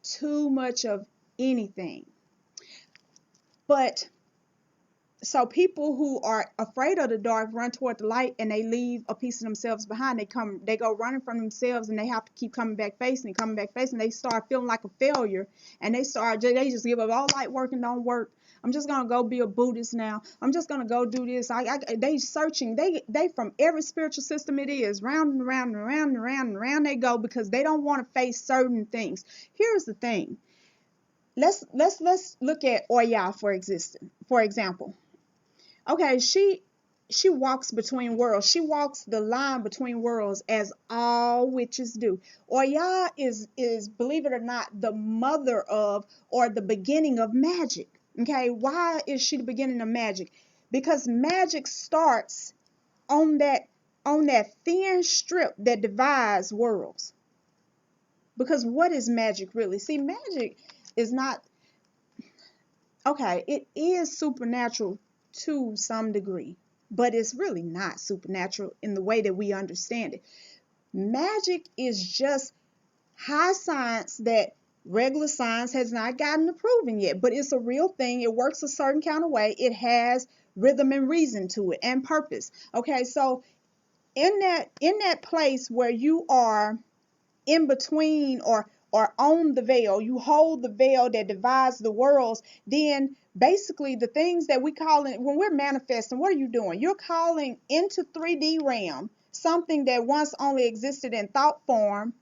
too much of anything. But so people who are afraid of the dark run toward the light and they leave a piece of themselves behind. They go running from themselves and they have to keep coming back facing and coming back facing. They start feeling like a failure and they just give up. All light working don't work. I'm just gonna go be a Buddhist now. I'm just gonna go do this. They searching. They from every spiritual system it is, round and round and round and round and round they go because they don't want to face certain things. Here's the thing. Let's look at Oya for example. Okay, she walks between worlds. She walks the line between worlds as all witches do. Oya is, believe it or not, the mother of, or the beginning of magic. Okay, why is she the beginning of magic? Because magic starts on that thin strip that divides worlds. Because what is magic really? See, magic is not, okay, it is supernatural to some degree, but it's really not supernatural in the way that we understand it. Magic is just high science that regular science has not gotten to proving yet, but it's a real thing. It works a certain kind of way. It has rhythm and reason to it and purpose. Okay, so in that place where you are in between or on the veil, you hold the veil that divides the worlds, then basically the things that we call it, when we're manifesting, what are you doing? You're calling into 3D realm something that once only existed in thought form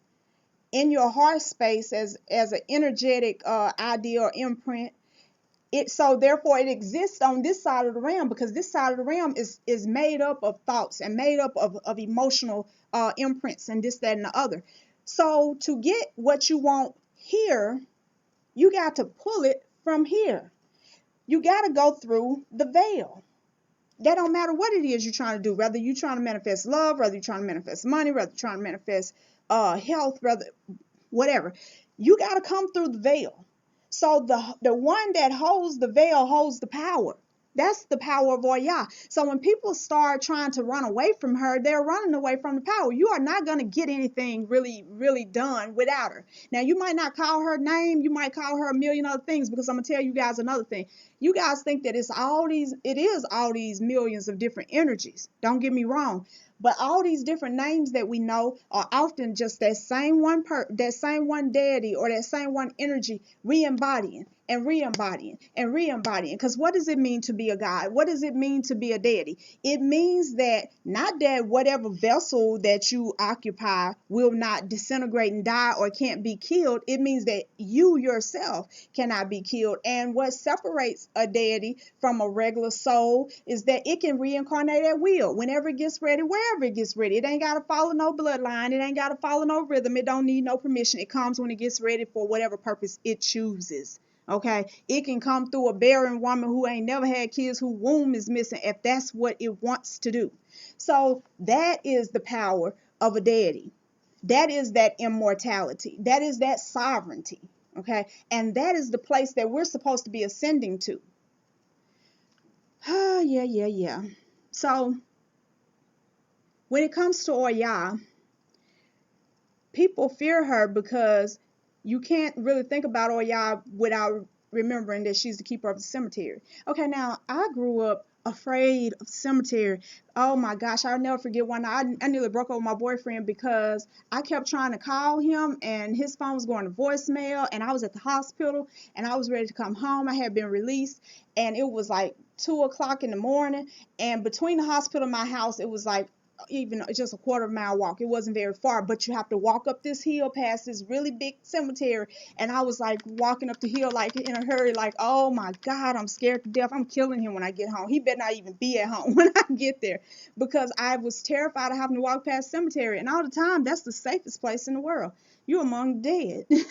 in your heart space as an energetic idea or imprint. So therefore it exists on this side of the realm because this side of the realm is made up of thoughts and made up of emotional imprints and this, that, and the other. So to get what you want here, you got to pull it from here. You got to go through the veil. That don't matter what it is you're trying to do, whether you're trying to manifest love, whether you're trying to manifest money, whether you're trying to manifest health, whatever. You got to come through the veil. So the one that holds the veil holds the power. That's the power of Oya. So when people start trying to run away from her, they're running away from the power. You are not going to get anything really, really done without her. Now, you might not call her name. You might call her a million other things, because I'm going to tell you guys another thing. You guys think that it is all these millions of different energies. Don't get me wrong. But all these different names that we know are often just that same one deity or that same one energy re-embodying and re-embodying and re-embodying. Because what does it mean to be a god? What does it mean to be a deity? It means that not that whatever vessel that you occupy will not disintegrate and die or can't be killed. It means that you yourself cannot be killed. And what separates a deity from a regular soul is that it can reincarnate at will whenever it gets ready, wherever whenever it gets ready. It ain't got to follow no bloodline. It ain't got to follow no rhythm. It don't need no permission. It comes when it gets ready for whatever purpose it chooses. Okay, it can come through a barren woman who ain't never had kids, whose womb is missing, if that's what it wants to do. So that is the power of a deity. That is that immortality. That is that sovereignty. Okay, and that is the place that we're supposed to be ascending to. Yeah. So when it comes to Oya, people fear her because you can't really think about Oya without remembering that she's the keeper of the cemetery. Okay, now I grew up afraid of cemetery. Oh my gosh, I'll never forget one night I nearly broke up with my boyfriend because I kept trying to call him and his phone was going to voicemail, and I was at the hospital and I was ready to come home. I had been released and it was like 2 o'clock in the morning, and between the hospital and my house it was like even just a quarter-mile walk. It wasn't very far, but you have to walk up this hill past this really big cemetery. And I was like walking up the hill like in a hurry, like, oh my God, I'm scared to death. I'm killing him when I get home. He better not even be at home when I get there, because I was terrified of having to walk past cemetery. And all the time, that's the safest place in the world. You're among the dead.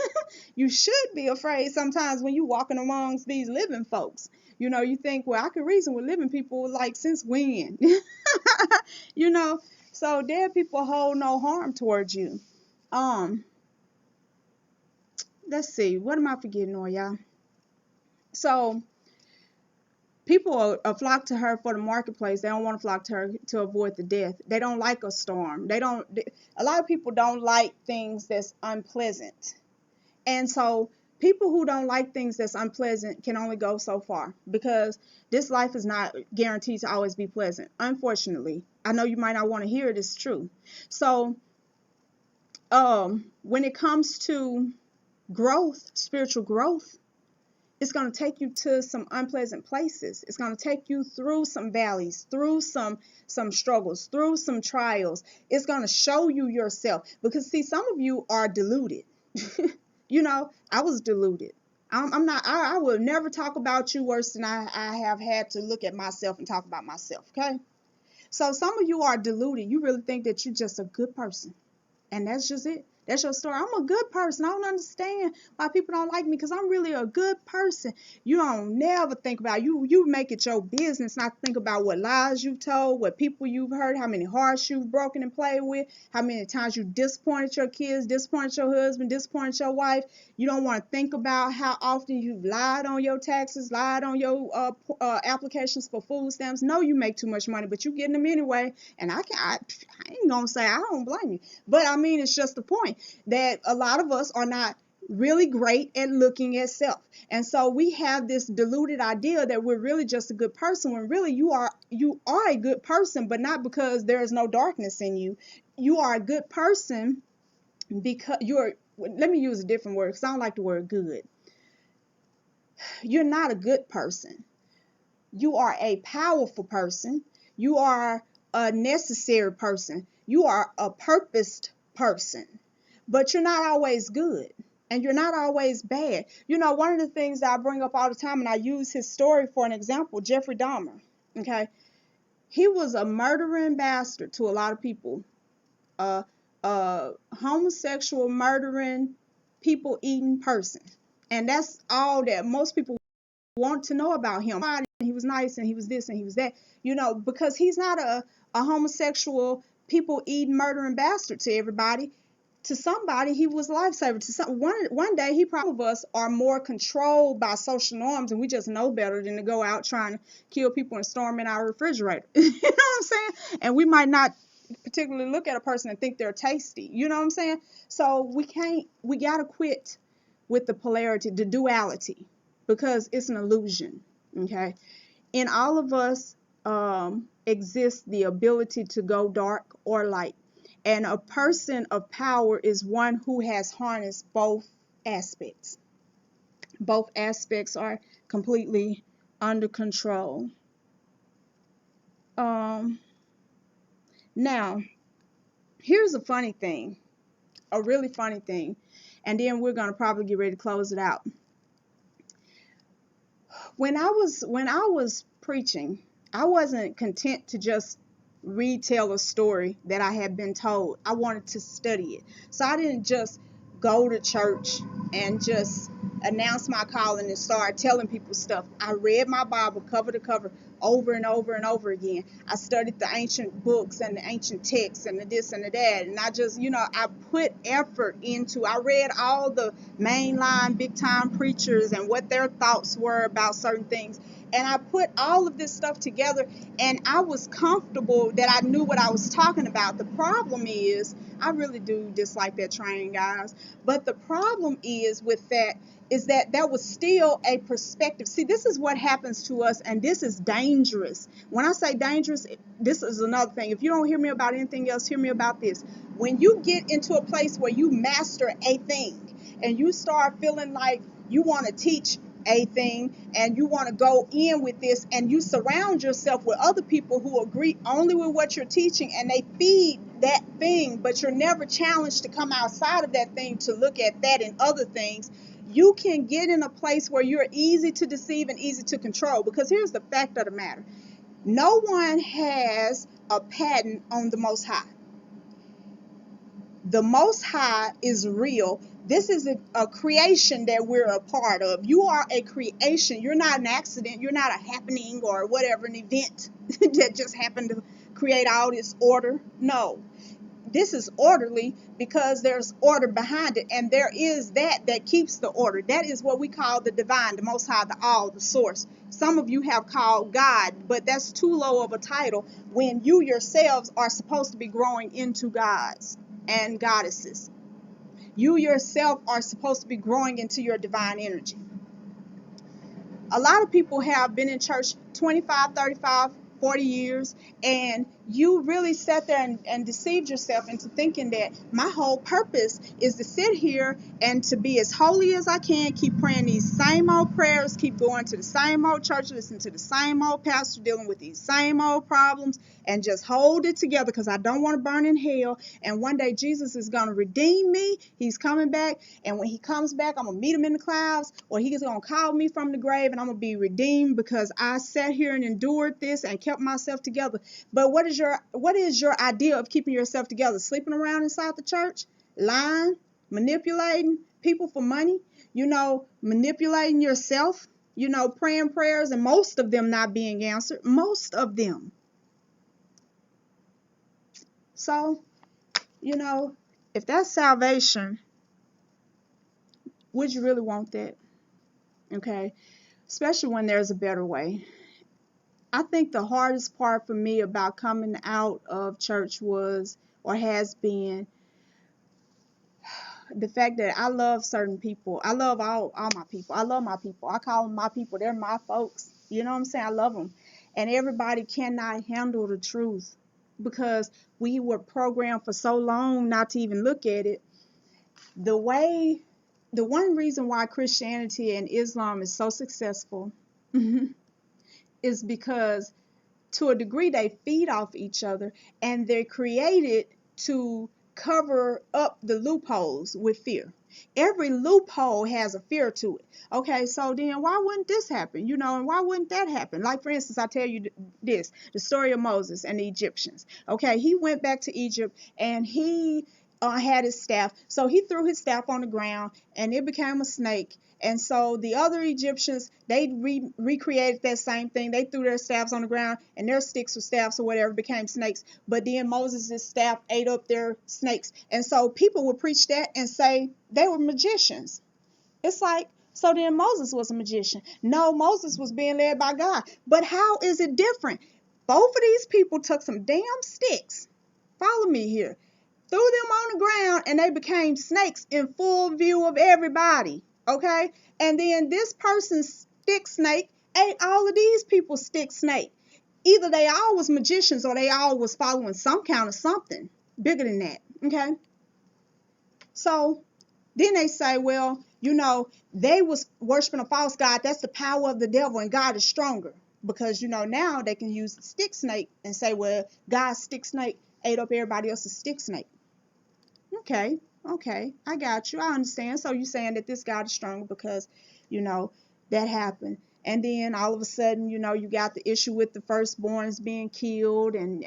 You should be afraid sometimes when you're walking amongst these living folks. You know, you think, well, I could reason with living people, like, since when? You know, so dead people hold no harm towards you. Um, let's see, what am I forgetting on, y'all? So people are flock to her for the marketplace. They don't want to flock to her to avoid the death. They don't like a storm. A lot of people don't like things that's unpleasant. And so people who don't like things that's unpleasant can only go so far, because this life is not guaranteed to always be pleasant. Unfortunately, I know you might not want to hear it. It's true. So when it comes to growth, spiritual growth, it's going to take you to some unpleasant places. It's going to take you through some valleys, through some struggles, through some trials. It's going to show you yourself, because see, some of you are deluded. You know, I was deluded. I'm not, I will never talk about you worse than I have had to look at myself and talk about myself. Okay. So some of you are deluded. You really think that you're just a good person. And that's just it. That's your story. I'm a good person. I don't understand why people don't like me, because I'm really a good person. You don't never think about you make it your business not to think about what lies you've told, what people you've hurt, how many hearts you've broken and played with, how many times you disappointed your kids, disappointed your husband, disappointed your wife. You don't want to think about how often you've lied on your taxes, lied on your applications for food stamps. No, you make too much money, but you getting them anyway. And I ain't gonna say I don't blame you, but I mean, it's just the point that a lot of us are not really great at looking at self. And so we have this deluded idea that we're really just a good person, when really you are a good person, but not because there is no darkness in you. You are a good person because let me use a different word, because I don't like the word good. You're not a good person. You are a powerful person. You are a necessary person. You are a purposed person. But you're not always good, and you're not always bad. You know, one of the things that I bring up all the time, and I use his story for an example, Jeffrey Dahmer. Okay, he was a murdering bastard to a lot of people, homosexual, murdering, people eating person, and that's all that most people want to know about him. He was nice, and he was this, and he was that. You know, because he's not a homosexual, people eating, murdering bastard to everybody. To somebody, he was a lifesaver. To some, one day, he probably of us are more controlled by social norms, and we just know better than to go out trying to kill people and storm in our refrigerator. You know what I'm saying? And we might not particularly look at a person and think they're tasty. You know what I'm saying? So we gotta quit with the polarity, the duality, because it's an illusion. Okay, in all of us exists the ability to go dark or light. And a person of power is one who has harnessed both aspects. Both aspects are completely under control. Now, here's a funny thing, a really funny thing, and then we're going to probably get ready to close it out. When I was preaching, I wasn't content to just retell a story that I had been told. I wanted to study it. So I didn't just go to church and just announce my calling and start telling people stuff. I read my Bible cover to cover over and over and over again. I studied the ancient books and the ancient texts and the this and the that. And I just, I put effort into, I read all the mainline big time preachers and what their thoughts were about certain things. And I put all of this stuff together, and I was comfortable that I knew what I was talking about. The problem is, I really do dislike that train, guys. But the problem is with that is that was still a perspective. See, this is what happens to us, and this is dangerous. When I say dangerous, this is another thing. If you don't hear me about anything else, hear me about this. When you get into a place where you master a thing and you start feeling like you want to teach a thing and you want to go in with this, and you surround yourself with other people who agree only with what you're teaching, and they feed that thing, but you're never challenged to come outside of that thing to look at that and other things, you can get in a place where you're easy to deceive and easy to control. Because here's the fact of the matter: no one has a patent on the Most High. The Most High is real. This is a creation that we're a part of. You are a creation. You're not an accident. You're not a happening or whatever, an event that just happened to create all this order. No. This is orderly because there's order behind it, and there is that keeps the order. That is what we call the divine, the Most High, the all, the source. Some of you have called God, but that's too low of a title when you yourselves are supposed to be growing into gods and goddesses. You yourself are supposed to be growing into your divine energy. A lot of people have been in church 25, 35, 40 years, and you really sat there and deceived yourself into thinking that my whole purpose is to sit here and to be as holy as I can, keep praying these same old prayers, keep going to the same old church, listen to the same old pastor, dealing with these same old problems, and just hold it together because I don't want to burn in hell. And one day Jesus is going to redeem me. He's coming back, and when he comes back, I'm going to meet him in the clouds, or he's going to call me from the grave, and I'm going to be redeemed because I sat here and endured this and kept myself together. But what is your idea of keeping yourself together? Sleeping around inside the church, lying, manipulating people for money, manipulating yourself, praying prayers and most of them not being answered, most of them. So, if that's salvation, would you really want that? Okay, especially when there's a better way. I think the hardest part for me about coming out of church was, or has been, the fact that I love certain people. I love all my people. I love my people. I call them my people. They're my folks. You know what I'm saying? I love them. And everybody cannot handle the truth because we were programmed for so long not to even look at it. The one reason why Christianity and Islam is so successful is because to a degree they feed off each other, and they're created to cover up the loopholes with fear. Every loophole has a fear to it. Okay, so then why wouldn't this happen? And why wouldn't that happen? Like, for instance, I tell you the story of Moses and the Egyptians. Okay, he went back to Egypt, and he had his staff. So he threw his staff on the ground, and it became a snake. And so the other Egyptians, they recreated that same thing. They threw their staffs on the ground, and their sticks or staffs or whatever became snakes. But then Moses' staff ate up their snakes. And so people would preach that and say they were magicians. It's like, so then Moses was a magician. No, Moses was being led by God. But how is it different? Both of these people took some damn sticks. Follow me here. Threw them on the ground, and they became snakes in full view of everybody. Okay, and then this person's stick snake ate all of these people's stick snake. Either they all was magicians or they all was following some kind of something bigger than that. Okay, so then they say, well, they was worshiping a false god. That's the power of the devil, and God is stronger because now they can use the stick snake and say, well, God's stick snake ate up everybody else's stick snake. Okay, I got you. I understand. So you're saying that this God is stronger because, that happened. And then all of a sudden, you got the issue with the firstborns being killed and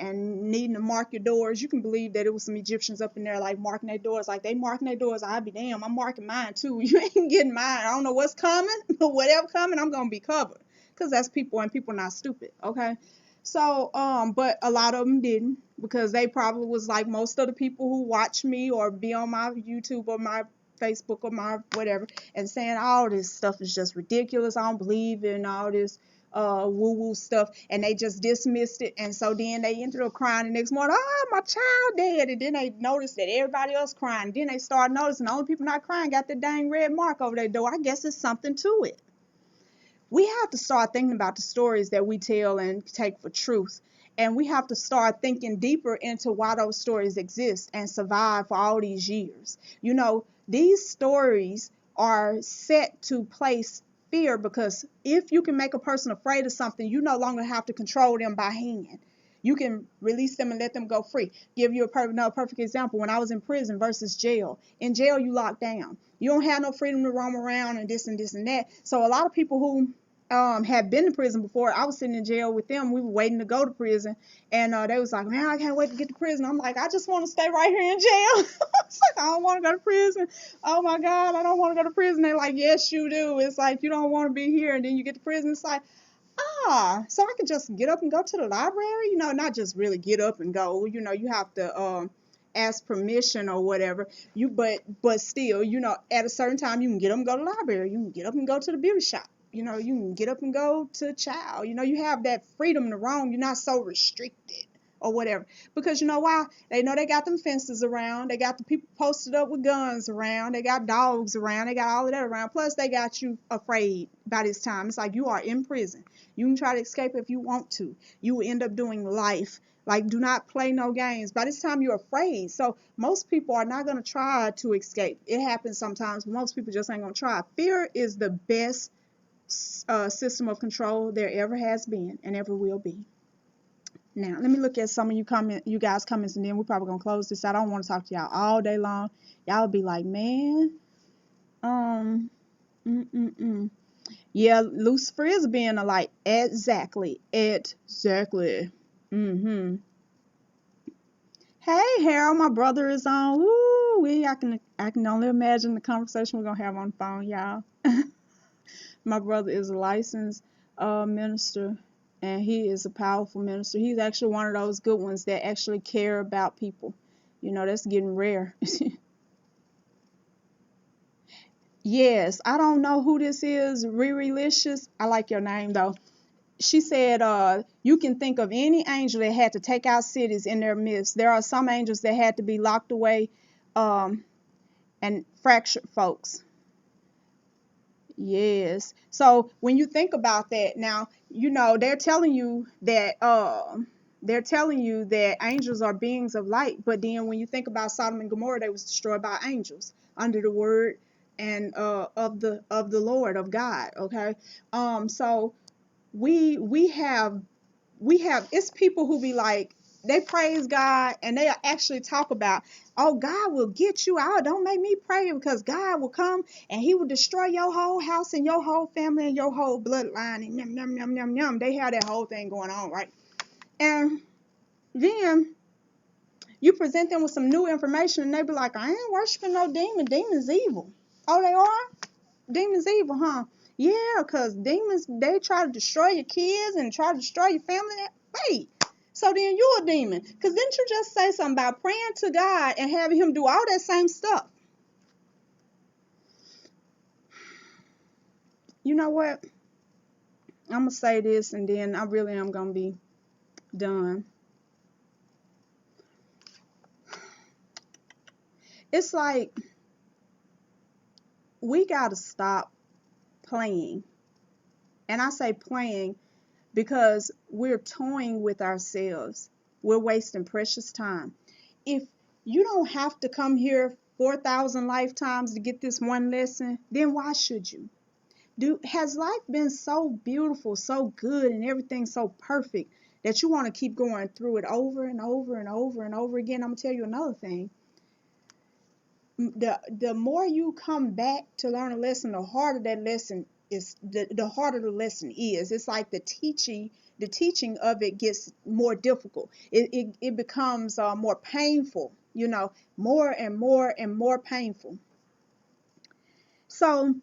needing to mark your doors. You can believe that it was some Egyptians up in there like marking their doors. Like, they marking their doors, I'd be damn, I'm marking mine too. You ain't getting mine. I don't know what's coming, but whatever coming, I'm gonna be covered. Because that's people, and people not stupid, okay? So, but a lot of them didn't, because they probably was like most of the people who watch me or be on my YouTube or my Facebook or my whatever, and saying all this stuff is just ridiculous. I don't believe in all this woo-woo stuff, and they just dismissed it. And so then they ended up crying the next morning, oh, my child dead. And then they noticed that everybody else crying. Then they started noticing the only people not crying got the dang red mark over their door. I guess there's something to it. We have to start thinking about the stories that we tell and take for truth. And we have to start thinking deeper into why those stories exist and survive for all these years. These stories are set to place fear, because if you can make a person afraid of something, you no longer have to control them by hand. You can release them and let them go free. Give you another perfect example. When I was in prison versus jail. In jail, you lock down. You don't have no freedom to roam around and this and this and that. So a lot of people who had been in prison before, I was sitting in jail with them. We were waiting to go to prison, and they was like, man, I can't wait to get to prison. I'm like, I just want to stay right here in jail. It's like, I don't want to go to prison. Oh my God, I don't want to go to prison. They're like, yes, you do. It's like, you don't want to be here, and then you get to prison. It's like, so I could just get up and go to the library, not just really get up and go. You have to ask permission or whatever. But still, at a certain time you can get up and go to the library. You can get up and go to the beauty shop. You can get up and go to a child. You have that freedom to roam. You're not so restricted or whatever. Because you know why? They know they got them fences around. They got the people posted up with guns around. They got dogs around. They got all of that around. Plus, they got you afraid by this time. It's like you are in prison. You can try to escape if you want to. You will end up doing life. Like, do not play no games. By this time, you're afraid. So most people are not going to try to escape. It happens sometimes, but most people just ain't going to try. Fear is the best system of control there ever has been and ever will be. Now, let me look at some of you guys' comments, and then we're probably going to close this out. I don't want to talk to y'all all day long. Y'all will be like, man, yeah, Lucifer is being a light. Exactly. Mm-hmm. Hey, Harold, my brother is on. Woo, I can only imagine the conversation we're gonna have on the phone, y'all. My brother is a licensed minister, and he is a powerful minister. He's actually one of those good ones that actually care about people. That's getting rare. Yes, I don't know who this is. Riri-licious. I like your name though. She said, you can think of any angel that had to take out cities in their midst. There are some angels that had to be locked away and fractured folks. Yes. So when you think about that now, they're telling you that angels are beings of light. But then when you think about Sodom and Gomorrah, they was destroyed by angels under the word and of the Lord of God. Okay. So we have it's people who be like, they praise God and they actually talk about, oh, God will get you out. Don't make me pray, because God will come and he will destroy your whole house and your whole family and your whole bloodline and yum, yum, yum, yum, yum. They have that whole thing going on, right? And then you present them with some new information and they be like, I ain't worshiping no demon. Demon's evil. Oh, they are? Demons evil, huh? Yeah, because demons, they try to destroy your kids and try to destroy your family. Wait, so then you're a demon. Because didn't you just say something about praying to God and having him do all that same stuff? You know what? I'm going to say this and then I really am going to be done. It's like we got to stop playing. And I say playing because we're toying with ourselves. We're wasting precious time. If you don't have to come here 4,000 lifetimes to get this one lesson, then why should you? Has life been so beautiful, so good, and everything so perfect that you want to keep going through it over and over and over and over again? I'm going to tell you another thing. The more you come back to learn a lesson, the harder that lesson is the harder the lesson is. It's like the teaching of it gets more difficult. It becomes more painful, more and more and more painful. So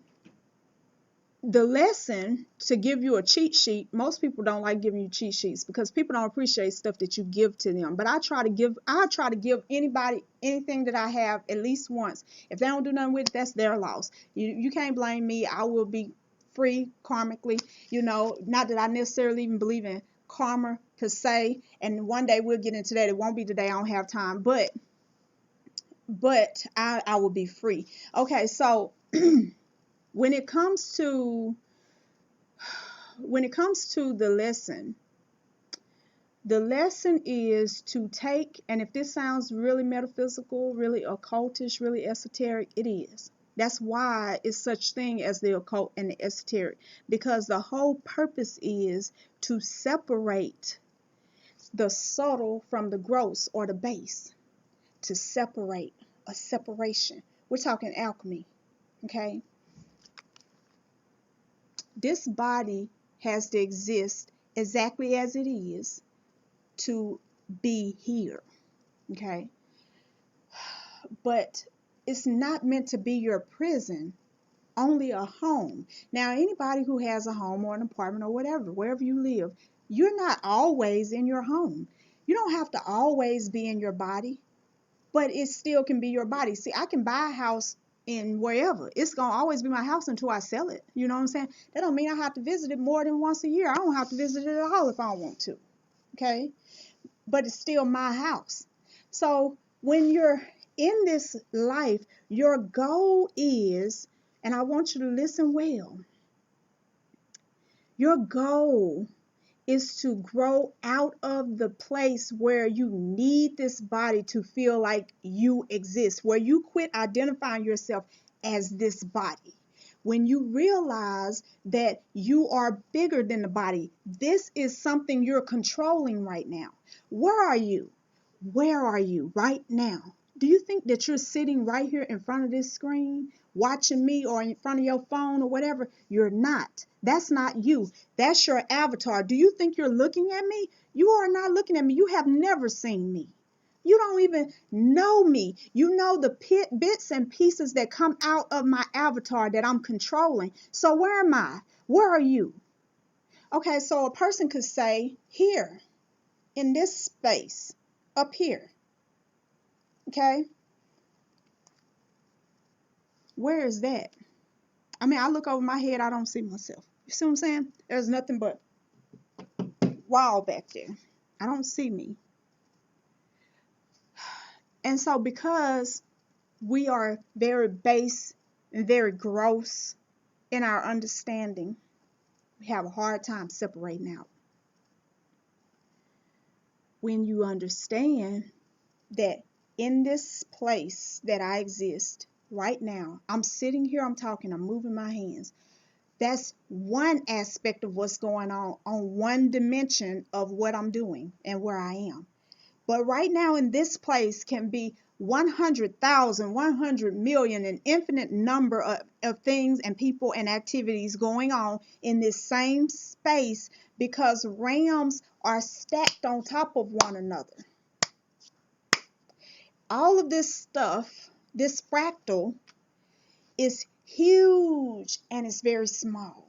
the lesson, to give you a cheat sheet, most people don't like giving you cheat sheets because people don't appreciate stuff that you give to them. But I try to give anybody anything that I have at least once. If they don't do nothing with it, that's their loss. You can't blame me. I will be free karmically, not that I necessarily even believe in karma per se, and one day we'll get into that. It won't be today, I don't have time, but I will be free. Okay, so when it comes to the lesson is to take, and if this sounds really metaphysical, really occultish, really esoteric, it is. That's why it's such thing as the occult and the esoteric, because the whole purpose is to separate the subtle from the gross or the base, to separate, a separation. We're talking alchemy, okay? This body has to exist exactly as it is to be here, okay? But it's not meant to be your prison, only a home. Now, anybody who has a home or an apartment or whatever, wherever you live, you're not always in your home. You don't have to always be in your body, but it still can be your body. See, I can buy a house in wherever. It's going to always be my house until I sell it. You know what I'm saying? That don't mean I have to visit it more than once a year. I don't have to visit it at all if I don't want to. Okay? But it's still my house. So when you're in this life, your goal is, and I want you to listen well, your goal is to grow out of the place where you need this body to feel like you exist, where you quit identifying yourself as this body. When you realize that you are bigger than the body, this is something you're controlling right now. Where are you? Where are you right now? Do you think that you're sitting right here in front of this screen watching me, or in front of your phone or whatever? You're not. That's not you. That's your avatar. Do you think you're looking at me? You are not looking at me. You have never seen me. You don't even know me. You know the bits and pieces that come out of my avatar that I'm controlling. So where am I? Where are you? Okay, so a person could say, here, in this space, up here. Okay? Where is that? I mean, I look over my head, I don't see myself. You see what I'm saying? There's nothing but wall back there. I don't see me. And so because we are very base and very gross in our understanding, we have a hard time separating out. When you understand that in this place that I exist right now, I'm sitting here, I'm talking, I'm moving my hands. That's one aspect of what's going on one dimension of what I'm doing and where I am. But right now in this place can be 100,000, 100 million, an infinite number of things and people and activities going on in this same space, because realms are stacked on top of one another. All of this stuff, this fractal, is huge and it's very small.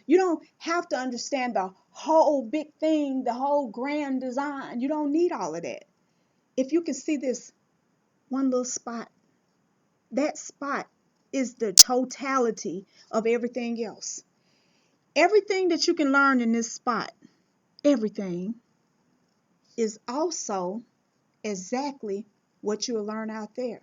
You don't have to understand the whole big thing, the whole grand design. You don't need all of that. If you can see this one little spot, that spot is the totality of everything else. Everything that you can learn in this spot, everything, is also exactly what you'll learn out there.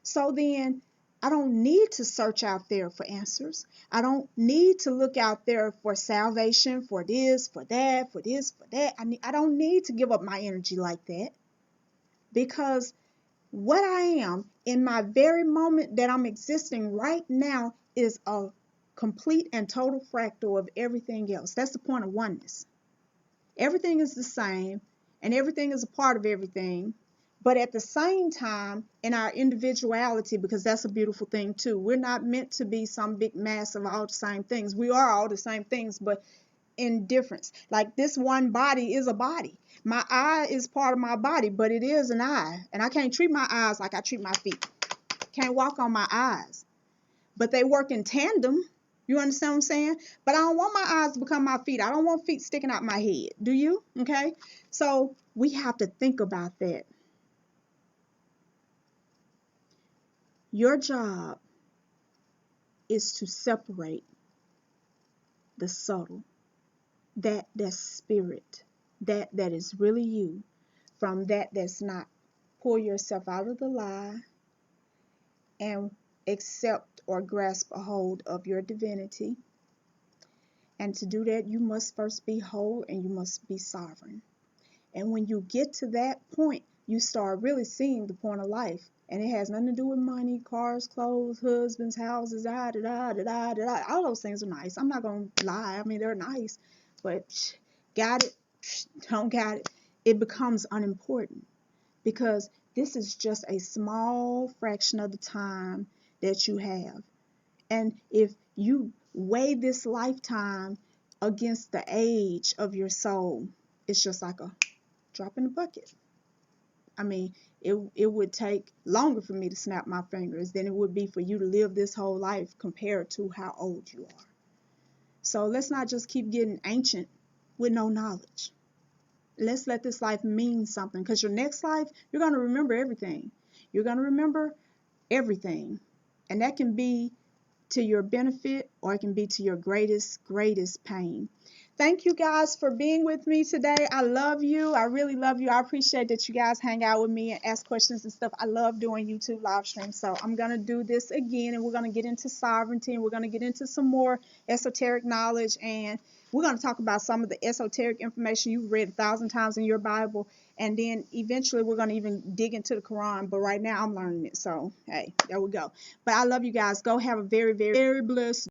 So then, I don't need to search out there for answers. I don't need to look out there for salvation, for this, for that, for this, for that. I don't need to give up my energy like that, because what I am in my very moment that I'm existing right now is a complete and total fractal of everything else. That's the point of oneness. Everything is the same, and everything is a part of everything, But at the same time, in our individuality, because that's a beautiful thing too, we're not meant to be some big mass of all the same things. We are all the same things, but in difference. Like this one body is a body. My eye is part of my body, but it is an eye. And I can't treat my eyes like I treat my feet. Can't walk on my eyes. But they work in tandem. You understand what I'm saying? But I don't want my eyes to become my feet. I don't want feet sticking out my head. Do you? Okay? So we have to think about that. Your job is to separate the subtle, that's spirit, that is really you, from that's not. Pull yourself out of the lie and accept or grasp a hold of your divinity. And to do that, you must first be whole and you must be sovereign. And when you get to that point, you start really seeing the point of life. And it has nothing to do with money, cars, clothes, husbands, houses, da da da da da da. All those things are nice. I'm not gonna lie. I mean, they're nice, but got it, don't got it. It becomes unimportant because this is just a small fraction of the time that you have. And if you weigh this lifetime against the age of your soul, it's just like a drop in the bucket. I mean, it would take longer for me to snap my fingers than it would be for you to live this whole life compared to how old you are. So let's not just keep getting ancient with no knowledge. Let's let this life mean something, because your next life, you're going to remember everything. You're going to remember everything. And that can be to your benefit, or it can be to your greatest pain. Thank you guys for being with me today. I love you. I really love you. I appreciate that you guys hang out with me and ask questions and stuff. I love doing YouTube live streams. So I'm going to do this again, and we're going to get into sovereignty, and we're going to get into some more esoteric knowledge, and we're going to talk about some of the esoteric information you've read 1,000 times in your Bible. And then eventually we're going to even dig into the Quran. But right now I'm learning it. So, hey, there we go. But I love you guys. Go have a very, very, very blessed